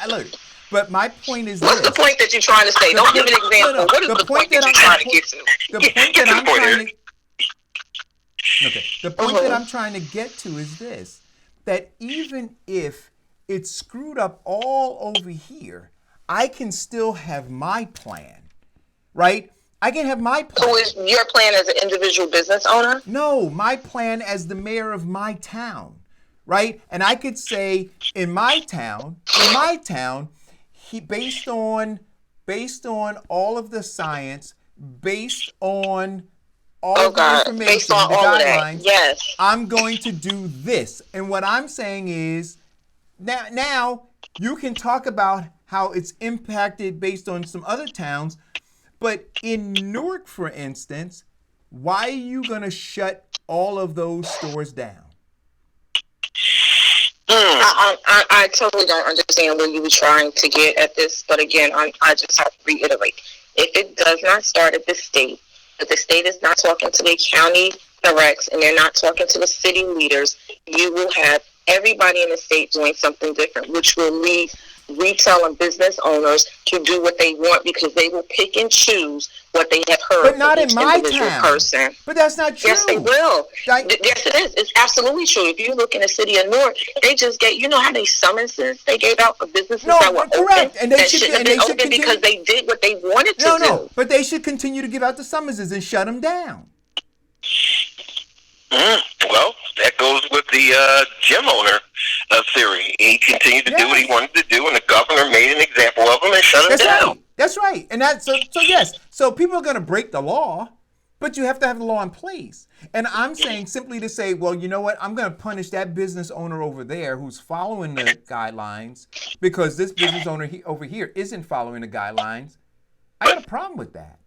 look. But my point is What's the point that you're trying to say? Don't give an example. No. What is the point that you're trying to get to? The point that I'm trying to... Okay. The point that I'm trying to get to is this, that even if it's screwed up all over here, I can still have my plan, right? I can have my plan. So is your plan as an individual business owner? No, my plan as the mayor of my town, right? And I could say in my town, based on all of the science, based on all of the information, based on the all guidelines, of that. Yes. I'm going to do this. And what I'm saying is, now you can talk about how it's impacted based on some other towns, but in Newark, for instance, why are you going to shut all of those stores down? I totally don't understand where you were trying to get at this, but again, I just have to reiterate. If it does not start at the state, If the state is not talking to the county directs and they're not talking to the city leaders, you will have everybody in the state doing something different, which will lead retail and business owners to do what they want because they will pick and choose what they have heard But not from in each my individual town. person. But that's not true. Yes, they will. Like- Yes, it is. It's absolutely true. If you look in the city of Newark, they just get, you know how many summonses they gave out for businesses that were correct. open, And they that should- shouldn't have and they been should open continue- because they did what they wanted to do. No, but they should continue to give out the summonses and shut them down. Well, that goes with the gym owner theory. He continued to do what he wanted to do, and the governor made an example of him and shut him down. Right. That's right. And that's so yes. So people are going to break the law, but you have to have the law in place. And I'm saying simply to say, well, you know what? I'm going to punish that business owner over there who's following the guidelines because this business owner over here isn't following the guidelines. I got a problem with that.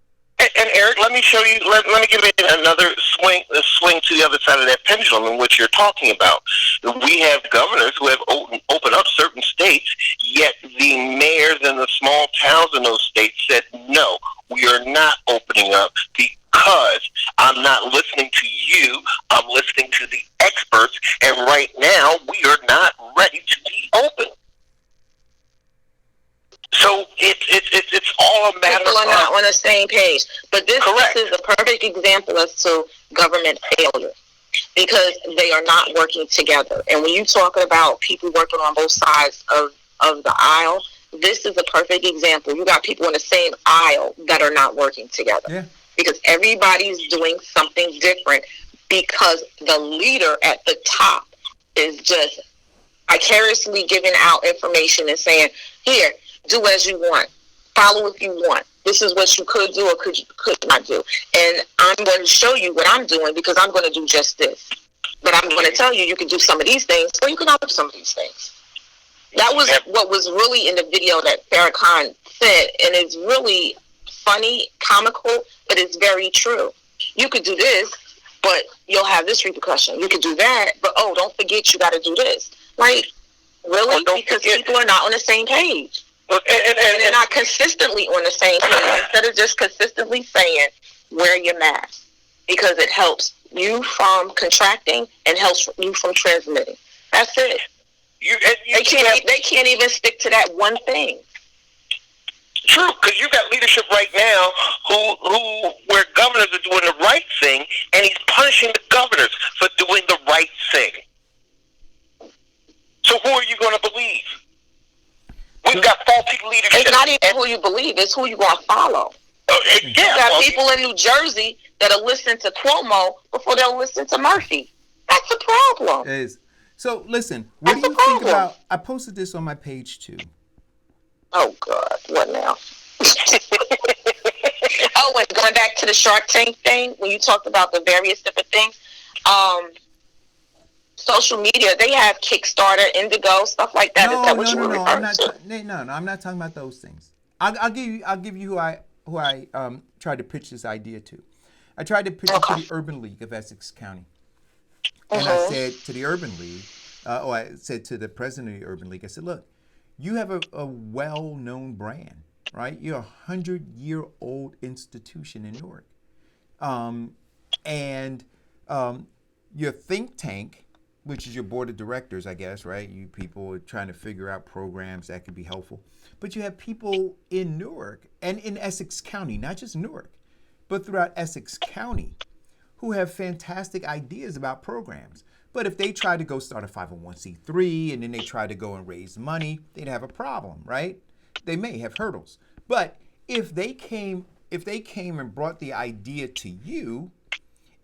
And Eric, let me show you. Let me give it another swing to the other side of that pendulum in which you're talking about. We have governors who have opened up certain states, yet the mayors in the small towns in those states said, no, we are not opening up because I'm not listening to you. I'm listening to the experts, and right now we are not ready to be open. So it's all a matter People are not on the same page. But this is a perfect example as to government failure because they are not working together. And when you're talking about people working on both sides of the aisle, this is a perfect example. You got people in the same aisle that are not working together. Yeah. Because everybody's doing something different because the leader at the top is just vicariously giving out information and saying, here, do as you want. Follow if you want. This is what you could do or could not do. And I'm going to show you what I'm doing because I'm going to do just this. But I'm going to tell you, you can do some of these things or you cannot do some of these things. That was what was really in the video that Farrakhan said. And it's really funny, comical, but it's very true. You could do this, but you'll have this repercussion. You could do that, but don't forget you got to do this. Like, really? Because people are not on the same page. And they're not consistently on the same page. Instead of just consistently saying, wear your mask. Because it helps you from contracting and helps you from transmitting. That's it. They can't even stick to that one thing. True, because you got leadership right now where governors are doing the right thing, and he's punishing the governors for doing the right thing. So who are you going to believe? We've got faulty leadership. It's not even who you believe; it's who you going to follow. You got people in New Jersey that'll listen to Cuomo before they'll listen to Murphy. That's the problem. It is. So listen, what do you think about? I posted this on my page too. Oh God, what now? And going back to the Shark Tank thing, when you talked about the various different things, social media, they have Kickstarter, Indigo, stuff like that. Is that what you were referring to? No, I'm not talking about those things. I'll give you who I tried to pitch this idea to. I tried to pitch it to the Urban League of Essex County, and I said to the Urban League, I said to the president of the Urban League, I said, look, you have a well-known brand, right? You're a 100-year-old institution in Newark, and your think tank, which is your board of directors, I guess, right? You people are trying to figure out programs that could be helpful. But you have people in Newark and in Essex County, not just Newark, but throughout Essex County, who have fantastic ideas about programs. But if they try to go start a 501c3 and then they try to go and raise money, they'd have a problem, right? They may have hurdles. But if they came and brought the idea to you,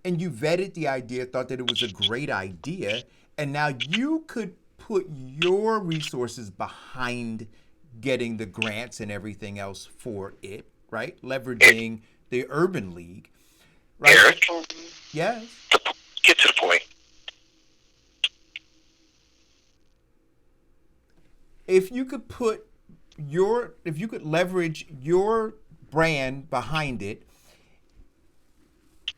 and you vetted the idea, thought that it was a great idea, and now you could put your resources behind getting the grants and everything else for it, right? Leveraging the Urban League, right? Eric? Yes? Get to the point. If you could leverage your brand behind it,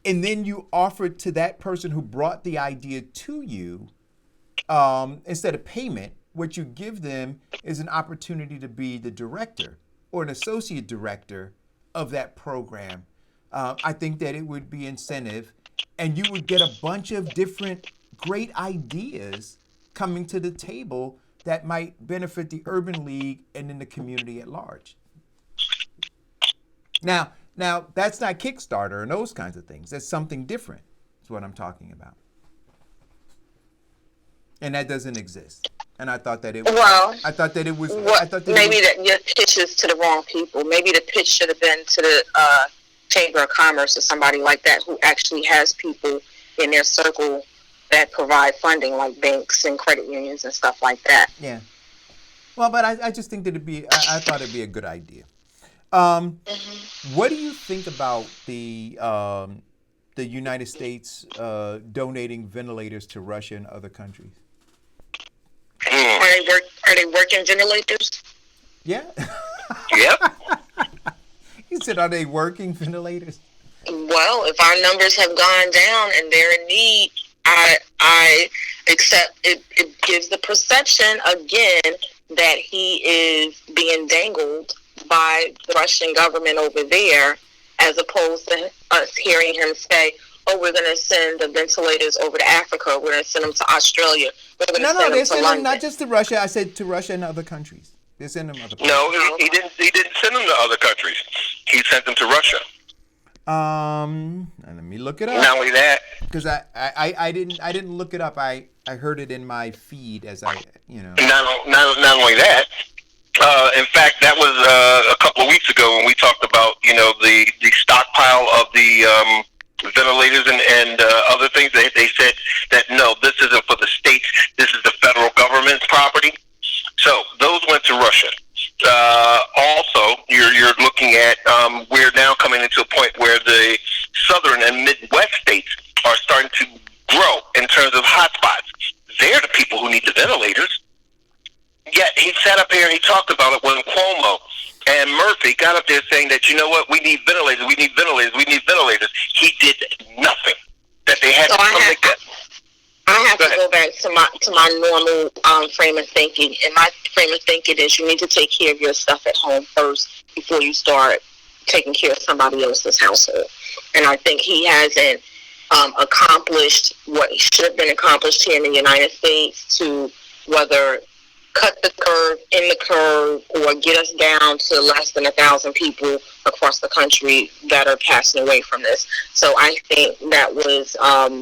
and then you offer it to that person who brought the idea to you, instead of payment, what you give them is an opportunity to be the director or an associate director of that program. I think that it would be incentive, and you would get a bunch of different great ideas coming to the table that might benefit the urban league and then the community at large. Now that's not Kickstarter and those kinds of things. That's something different. Is what I'm talking about, and that doesn't exist. And I thought that it. Well, I thought that it was. what, I thought that maybe it was, that your pitch is to the wrong people. Maybe the pitch should have been to the Chamber of Commerce or somebody like that who actually has people in their circle that provide funding, like banks and credit unions and stuff like that. Yeah. Well, but I just think that it'd be. I thought it'd be a good idea. What do you think about the United States donating ventilators to Russia and other countries? Are they working ventilators? Yeah. Yep. You said, are they working ventilators? Well, if our numbers have gone down and they're in need, I accept it. It gives the perception again that he is being dangled by the Russian government over there, as opposed to us hearing him say, "Oh, we're going to send the ventilators over to Africa. We're going to send them to Australia. We're going to send They're them to sending London." them not just to Russia. I said to Russia and other countries. They're sending them other places. No, he didn't. He didn't send them to other countries. He sent them to Russia. And let me look it up. Not only that, Because I didn't look it up. I heard it in my feed as I. not only that. In fact, that was a couple of weeks ago when we talked about the stockpile of the ventilators and other things. They said that no, this isn't for the states. This is the federal government's property. So those went to Russia. Also, you're looking at we're now coming into a point where the southern and Midwest states are starting to grow in terms of hotspots. They're the people who need the ventilators. Yet he sat up here and he talked about it when Cuomo and Murphy got up there saying that, you know what, we need ventilators, we need ventilators, we need ventilators. He did nothing. That they had So to come together. I have to go back to my normal frame of thinking. And my frame of thinking is you need to take care of your stuff at home first before you start taking care of somebody else's household. And I think he hasn't accomplished what should have been accomplished here in the United States to whether cut the curve in the curve or get us down to less than 1,000 people across the country that are passing away from this. So I think that was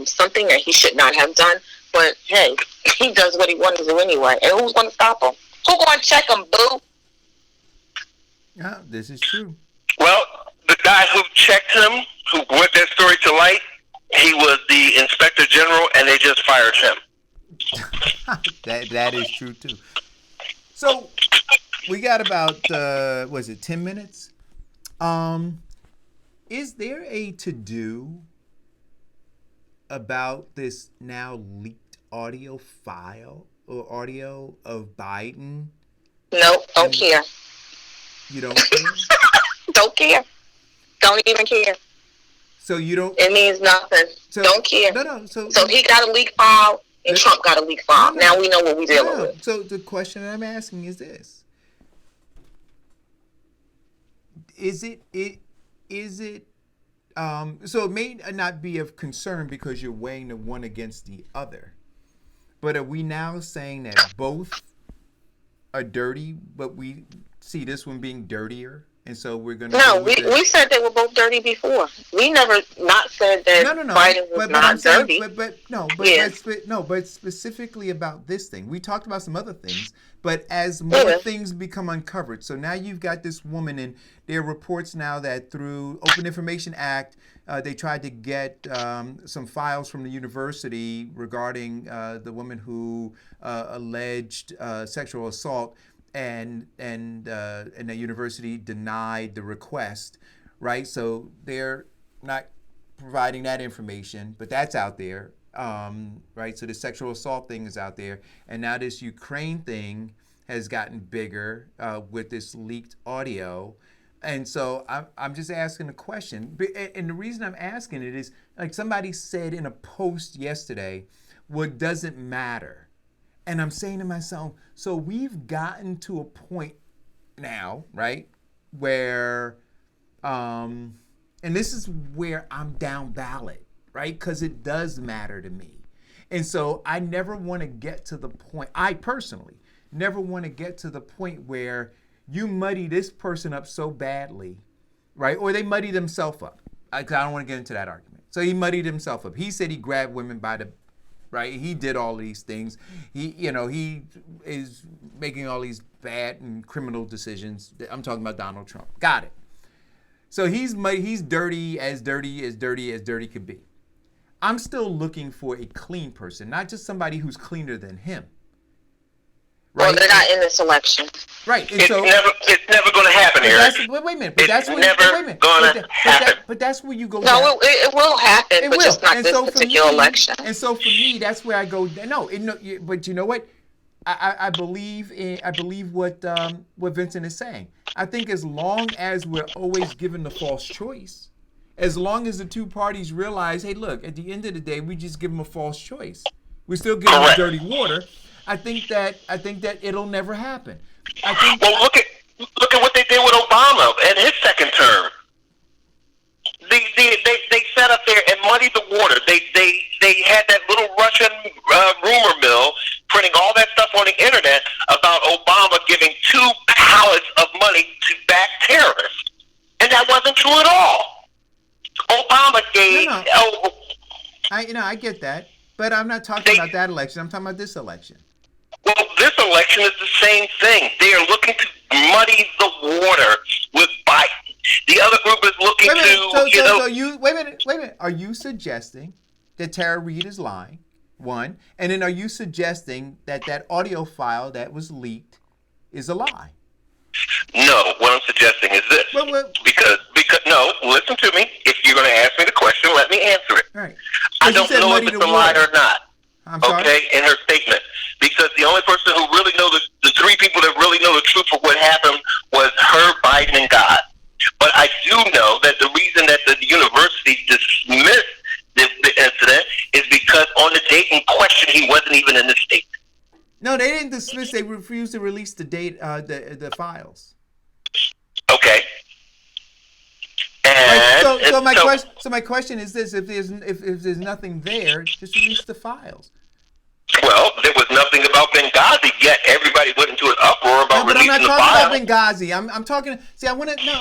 something that he should not have done. But hey, he does what he wants to do anyway. And who's going to stop him? Who's going to check him, boo? Yeah, this is true. Well, the guy who checked him, who brought that story to light, he was the inspector general, and they just fired him. that is true too. So we got about 10 minutes? Is there a to-do about this now leaked audio file or audio of Biden? No, don't care. You don't care? Don't care. Don't even care. So you don't. It means nothing. So, don't care. No. So he got a leak file and Trump got a leak file. No. Now we know what we're dealing with. So the question that I'm asking is this: Is it? So it may not be of concern because you're weighing the one against the other, but are we now saying that both are dirty, but we see this one being dirtier, and so we're going to? No, we said they were both dirty before. We never not said that Biden was not dirty. But specifically about this thing, we talked about some other things. But as more things become uncovered, so now you've got this woman, and there are reports now that through Open Information Act, they tried to get some files from the university regarding the woman who alleged sexual assault, and the university denied the request, right? So they're not providing that information, but that's out there. Right, so the sexual assault thing is out there, and now this Ukraine thing has gotten bigger with this leaked audio, and so I'm just asking a question, and the reason I'm asking it is like somebody said in a post yesterday, what doesn't matter, and I'm saying to myself, so we've gotten to a point now, right, where And this is where I'm down ballot, right? Because it does matter to me. And so I never want to get to the point, I personally never want to get to the point where you muddy this person up so badly, right? Or they muddy themselves up. I don't want to get into that argument. So he muddied himself up. He said he grabbed women by the, right? He did all these things. He is making all these bad and criminal decisions. I'm talking about Donald Trump. Got it. So he's dirty as dirty could be. I'm still looking for a clean person, not just somebody who's cleaner than him. Right? Well, they're not in this election. Right. And It's never going to happen, Eric. Wait a minute. But that's where you go. No, it will happen, but just not this particular election. And so for me, that's where I go. But you know what? I believe what Vincent is saying. I think as long as we're always given the false choice, as long as the two parties realize, hey, look, at the end of the day, we just give them a false choice. We still give them dirty water. I think that it'll never happen. Well, look at what they did with Obama and his second term. They sat up there and muddied the water. They had that little Russian rumor mill printing all that stuff on the internet about Obama giving 2 pallets of money to back terrorists, and that wasn't true at all. Obama gave. No. I get that, but I'm not talking about that election. I'm talking about this election. Well, this election is the same thing. They are looking to muddy the water with Biden. The other group is looking wait a minute. Are you suggesting that Tara Reid is lying? One, and then are you suggesting that audio file that was leaked is a lie? No, what I'm suggesting is this. Because no, listen to me. If you're going to ask me the question, let me answer it. Right. I don't know if it's a lie or not. I'm sorry? Okay, in her statement. Because the only person who really knows, the 3 people that really know the truth of what happened was her, Biden, and God. But I do know that the reason that the university dismissed the incident is because on the date in question, he wasn't even in the state. No, they didn't dismiss. They refused to release the date, the files. Okay. And, so my question is this: if there's nothing there, just release the files. Well, there was nothing about Benghazi yet. Everybody went into an uproar about releasing the files. But I'm not talking about Benghazi. I'm talking. See, I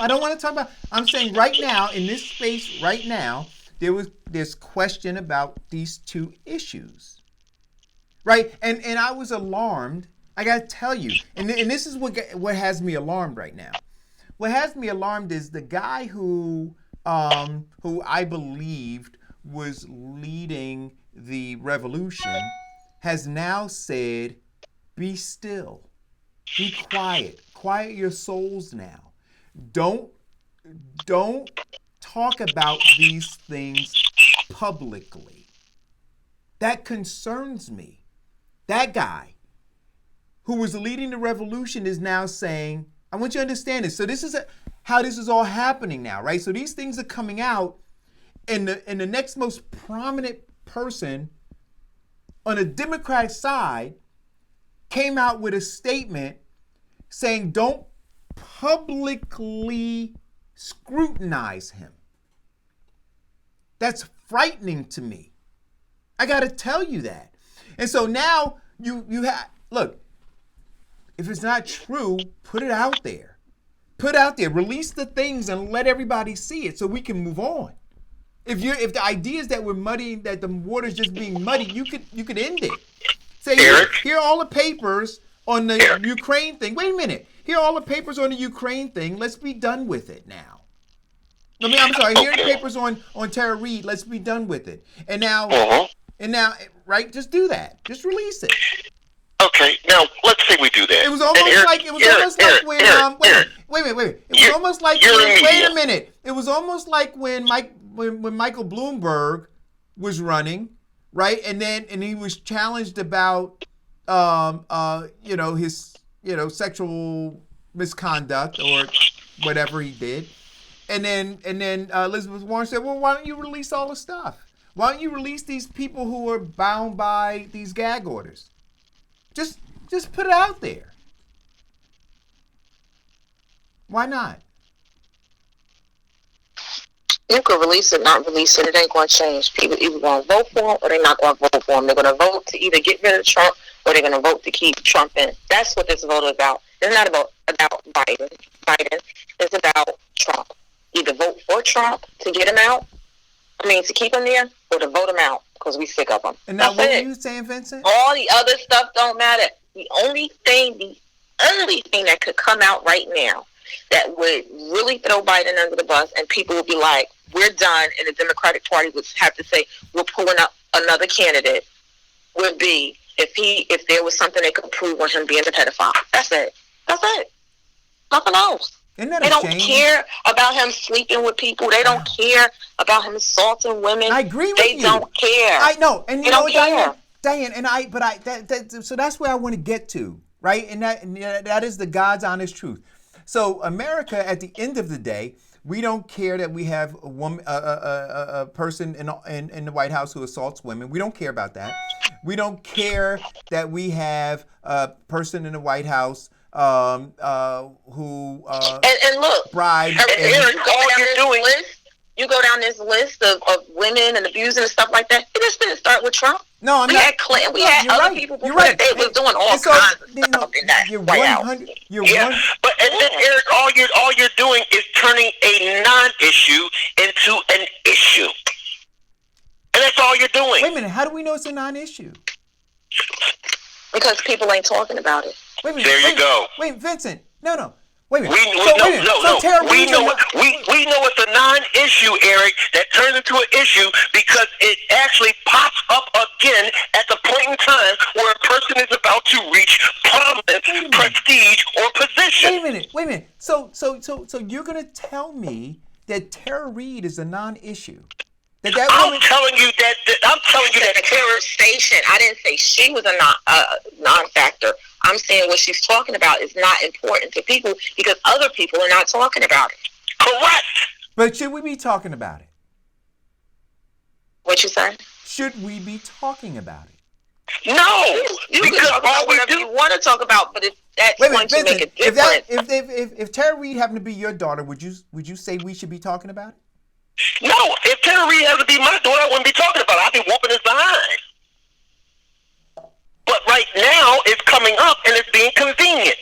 don't want to talk about. I'm saying right now in this space, right now, there's question about these 2 issues, right? And I was alarmed. I got to tell you, and this is what has me alarmed right now. What has me alarmed is the guy who I believed was leading the revolution has now said, be still, be quiet your souls now. Don't talk about these things publicly. That concerns me. That guy who was leading the revolution is now saying, I want you to understand this. So this is how this is all happening now, right? So these things are coming out, and the next most prominent person on the Democratic side came out with a statement saying, don't publicly scrutinize him. That's frightening to me. I got to tell you that. And so now you have, look, if it's not true, put it out there. Release the things and let everybody see it so we can move on. If the idea is that we're muddying, that the water's just being muddied, you could end it. Say, here are all the papers on the Ukraine thing. Wait a minute. Here are all the papers on the Ukraine thing. Let's be done with it now. I'm sorry. Here are the papers on Tara Reid. Let's be done with it. And now, right? Just do that. Just release it. Okay. Now let's say we do that. It was almost like when. Wait. It was almost like wait a minute. It was almost like when Michael Bloomberg was running, right? And he was challenged about his sexual misconduct or whatever he did. And then Elizabeth Warren said, well, why don't you release all the stuff? Why don't you release these people who are bound by these gag orders? Just put it out there. Why not? You could release it, not release it. It ain't going to change. People either going to vote for him or they're not going to vote for him. They're going to vote to either get rid of Trump or they're going to vote to keep Trump in. That's what this vote is about. It's not about Biden. It's about Trump. Either vote for Trump to get him out, to keep him there, or to vote him out because we sick of him. And now, That's what it. were you saying, Vincent? All the other stuff don't matter. The only thing that could come out right now that would really throw Biden under the bus and people would be like, we're done, and the Democratic Party would have to say, we're pulling up another candidate, would be if there was something they could prove on him being a pedophile. That's it. Nothing else. Isn't that They a don't shame? care about him sleeping with people. They don't care about him assaulting women. I agree with They you. don't care. I know, and you They know don't what, care. Diane, and so that's where I want to get to, right? And that is the God's honest truth. So America, at the end of the day, we don't care that we have a woman, a person in the White House who assaults women. We don't care about that. We don't care that we have a person in the White House who and look, bribed. Eric, you go down this list of women and abusing and stuff like that. It just didn't start with Trump. No, I'm we not. Had Clinton. We had other right. people before You're right. that. They was doing all so, kinds of stuff in that you're White House. 100. But and then, Eric, all you're doing is turning a non-issue into an issue, and that's all you're doing. Wait a minute. How do we know it's a non-issue? Because people ain't talking about it. Wait a minute. There you go. Wait, Vincent. No. Wait a minute. We know it's a non-issue, Eric, that turns into an issue because it actually pops up again at the point in time where a person is about to reach prominence, prestige, or position. Wait a minute. So you're gonna tell me that Tara Reid is a non-issue? I'm telling you that The terror station. I didn't say she was a non-factor. I'm saying what she's talking about is not important to people because other people are not talking about it. Correct. But should we be talking about it? What you say? Should we be talking about it? No, You because can talk about all we whatever do. you want to talk about, but if that's Wait a going minute, to make a Vincent. difference. If Tara Reid happened to be your daughter, would you say we should be talking about it? No, if Tara Reid has to be my daughter, I wouldn't be talking about it. I'd be whooping his behind. But right now, it's coming up and it's being convenient.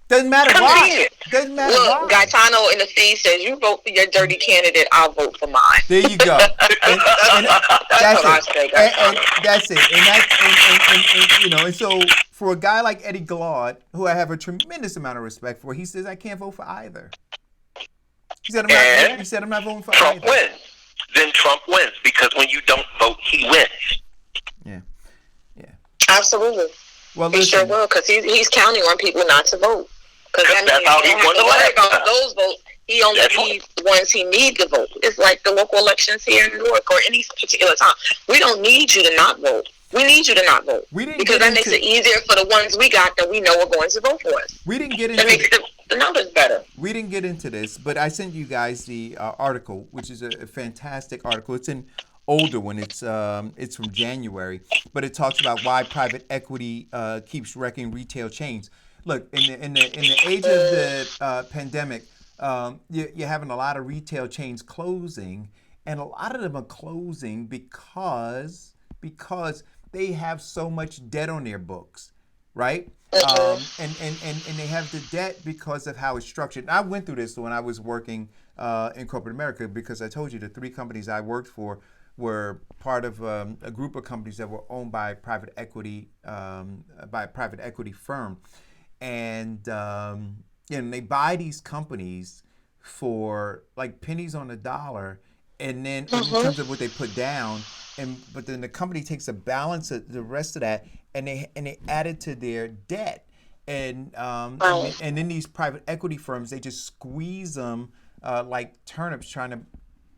Doesn't matter why. Doesn't matter Look, why. Gaetano in the feed says, you vote for your dirty candidate, I'll vote for mine. There you go. And that's what I it. say, And that's it. And so for a guy like Eddie Glaude, who I have a tremendous amount of respect for, he says I can't vote for either. He said I'm not voting for Trump either. wins. Then Trump wins because when you don't vote, he wins. Yeah. Absolutely. Well, He sure listen. will, because he's counting on people not to vote. Because that That's means how he he don't have won to the worry last about time. those votes. He only That's needs the ones he needs to vote. It's like the local elections here in New York or any particular time. We don't need you to not vote. We need you to not vote. Because that makes it easier for the ones we got that we know are going to vote for us. We didn't get That into makes the numbers better. We didn't get into this, but I sent you guys the article, which is a fantastic article. It's an older one. It's from January, but it talks about why private equity keeps wrecking retail chains. Look, in the age of the pandemic, you're having a lot of retail chains closing, and a lot of them are closing because they have so much debt on their books, right? And they have the debt because of how it's structured. And I went through this when I was working in corporate America, because I told you the 3 companies I worked for were part of a group of companies that were owned by private equity firm, and they buy these companies for like pennies on the dollar, and then in terms of what they put down, but then the company takes a balance of the rest of that, and they add it to their debt, and then these private equity firms, they just squeeze them like turnips, trying to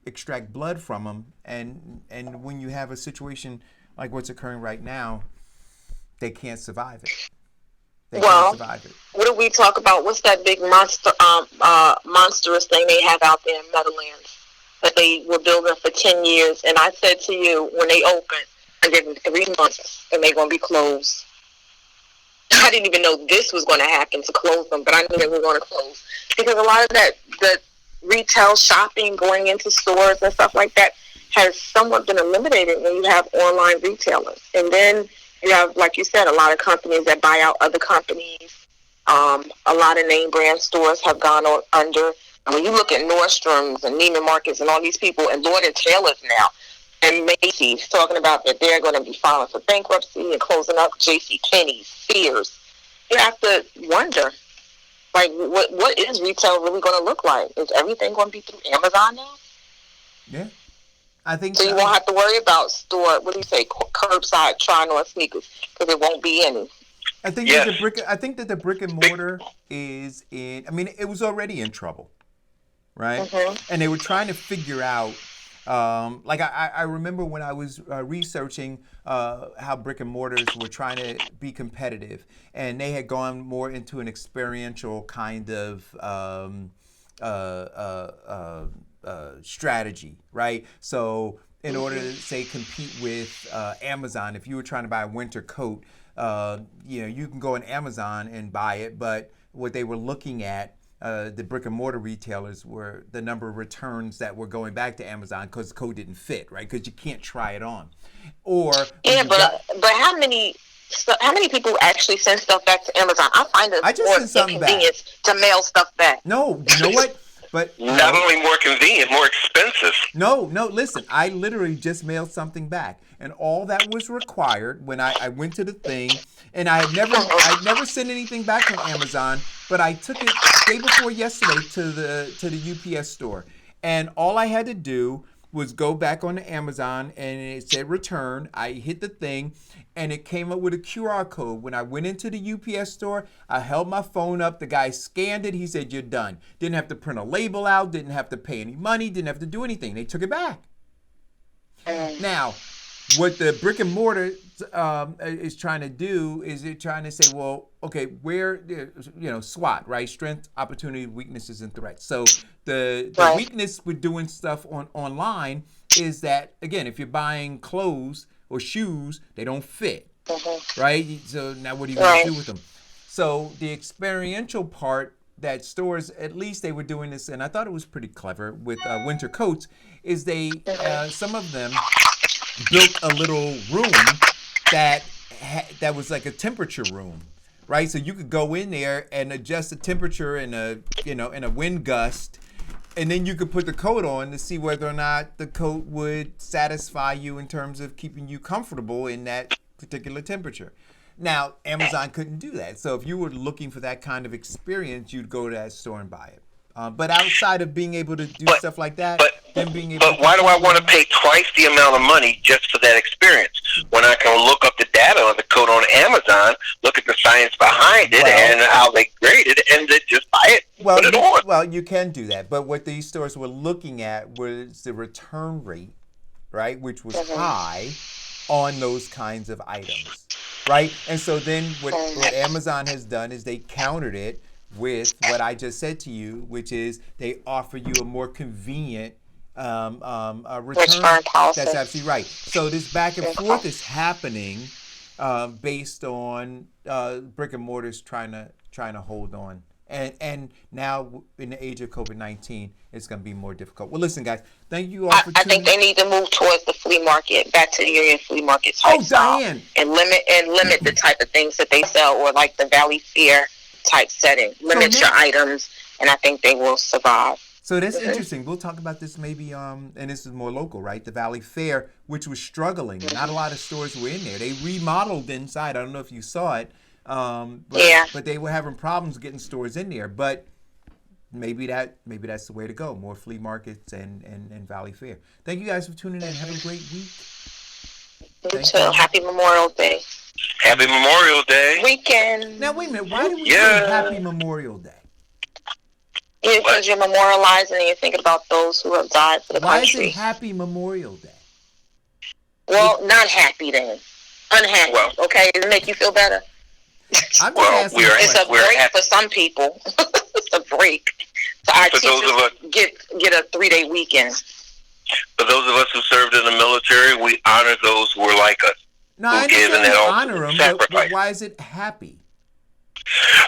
extract blood from them, and when you have a situation like what's occurring right now, they can't survive it. Can't survive it. What do we talk about? What's that big monstrous thing they have out there in Meadowlands that they were building for 10 years? And I said to you, when they open, I gave them 3 months and they're going to be closed. I didn't even know this was going to happen to close them, but I knew they were going to close. Because a lot of that retail shopping, going into stores and stuff like that, has somewhat been eliminated when you have online retailers. And then you have, like you said, a lot of companies that buy out other companies. A lot of name brand stores have gone under. And when you look at Nordstrom's and Neiman Marcus and all these people, and Lord and Taylor's now, and Macy's talking about that they're going to be filing for bankruptcy and closing up, J.C. Penney's, Sears, you have to wonder, like, what is retail really going to look like? Is everything going to be through Amazon now? Yeah, I think so. You won't have to worry about store, what do you say, curbside trying on sneakers, because there won't be any. I think that the brick and mortar is in. I mean, it was already in trouble, right? Mm-hmm. And they were trying to figure out. Like I remember when I was researching how brick and mortars were trying to be competitive, and they had gone more into an experiential kind of strategy, right? So in order to say compete with Amazon, if you were trying to buy a winter coat, you can go on Amazon and buy it, but what they were looking at, the brick and mortar retailers, were the number of returns that were going back to Amazon because the code didn't fit, right? Because you can't try it on. Or but how many people actually send stuff back to Amazon? I find it more inconvenient to mail stuff back. No, you know what? But not only more convenient, more expensive. No, listen, I literally just mailed something back. And all that was required when I went to the thing, and I'd never sent anything back from Amazon, but I took it day before yesterday to the UPS store. And all I had to do was go back on the Amazon, and it said return. I hit the thing, and it came up with a QR code. When I went into the UPS store, I held my phone up. The guy scanned it. He said, "You're done." Didn't have to print a label out. Didn't have to pay any money. Didn't have to do anything. They took it back. Now, what the brick and mortar is trying to do is they're trying to say, well, okay, where, SWOT, right? Strength, opportunity, weaknesses, and threats. So the weakness with doing stuff online is that, again, if you're buying clothes or shoes, they don't fit, right? So now what are you going to do with them? So the experiential part that stores, at least they were doing this, and I thought it was pretty clever with winter coats, is they, some of them built a little room that was like a temperature room, right? So you could go in there and adjust the temperature in a wind gust, and then you could put the coat on to see whether or not the coat would satisfy you in terms of keeping you comfortable in that particular temperature. Now, Amazon couldn't do that. So if you were looking for that kind of experience, you'd go to that store and buy it. But outside of being able to do stuff like that, but why do I want to pay twice the amount of money just for that experience when I can look up the data on the code on Amazon, look at the science behind it and how they grade it, and then just buy it, put it on? Well, you can do that. But what these stores were looking at was the return rate, right, which was high on those kinds of items, right? And so then what Amazon has done is they countered it with what I just said to you, which is they offer you a more convenient return policy. That's absolutely right. So this back and forth is happening based on brick and mortars trying to hold on. And now in the age of COVID-19, it's going to be more difficult. Well, listen, guys, thank you all for tuning in. I think they need to move towards the flea market, back to the Union Flea Market type Diane. And limit the type of things that they sell, or like the Valley Fair type setting. Limit your items, and I think they will survive. So that's interesting. We'll talk about this maybe, and this is more local, right? The Valley Fair, which was struggling. Not a lot of stores were in there. They remodeled inside. I don't know if you saw it. But they were having problems getting stores in there. But maybe that's the way to go. More flea markets and Valley Fair. Thank you guys for tuning in. Have a great week. You too. Happy Memorial Day. Happy Memorial Day. Weekend. Now, wait a minute. Why do we say Happy Memorial Day? Yeah, because you're memorializing and you're thinking about those who have died for the country. Why is it Happy Memorial Day? Well, not happy then. Unhappy. Well, okay? Does it make you feel better? It's a break for some people. It's a break. So our teachers get a 3-day weekend. For those of us who served in the military, we honor those who were like us. No, I understand you honor them, but why is it happy?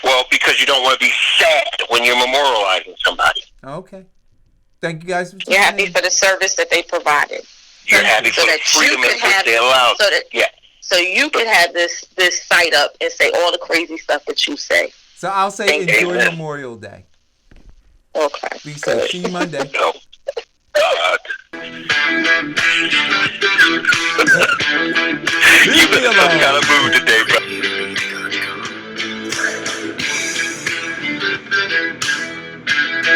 Well, because you don't want to be sad when you're memorializing somebody. Okay. Thank you guys for tuning You're happy in. for the service that they provided. You're happy So for the that you freedom could in which have, they allowed. so that Yeah. so you could have this site up and say all the crazy stuff that you say. So I'll say Thank you. enjoy Amen. Memorial Day. Okay. Be safe. Good. See you Monday. No.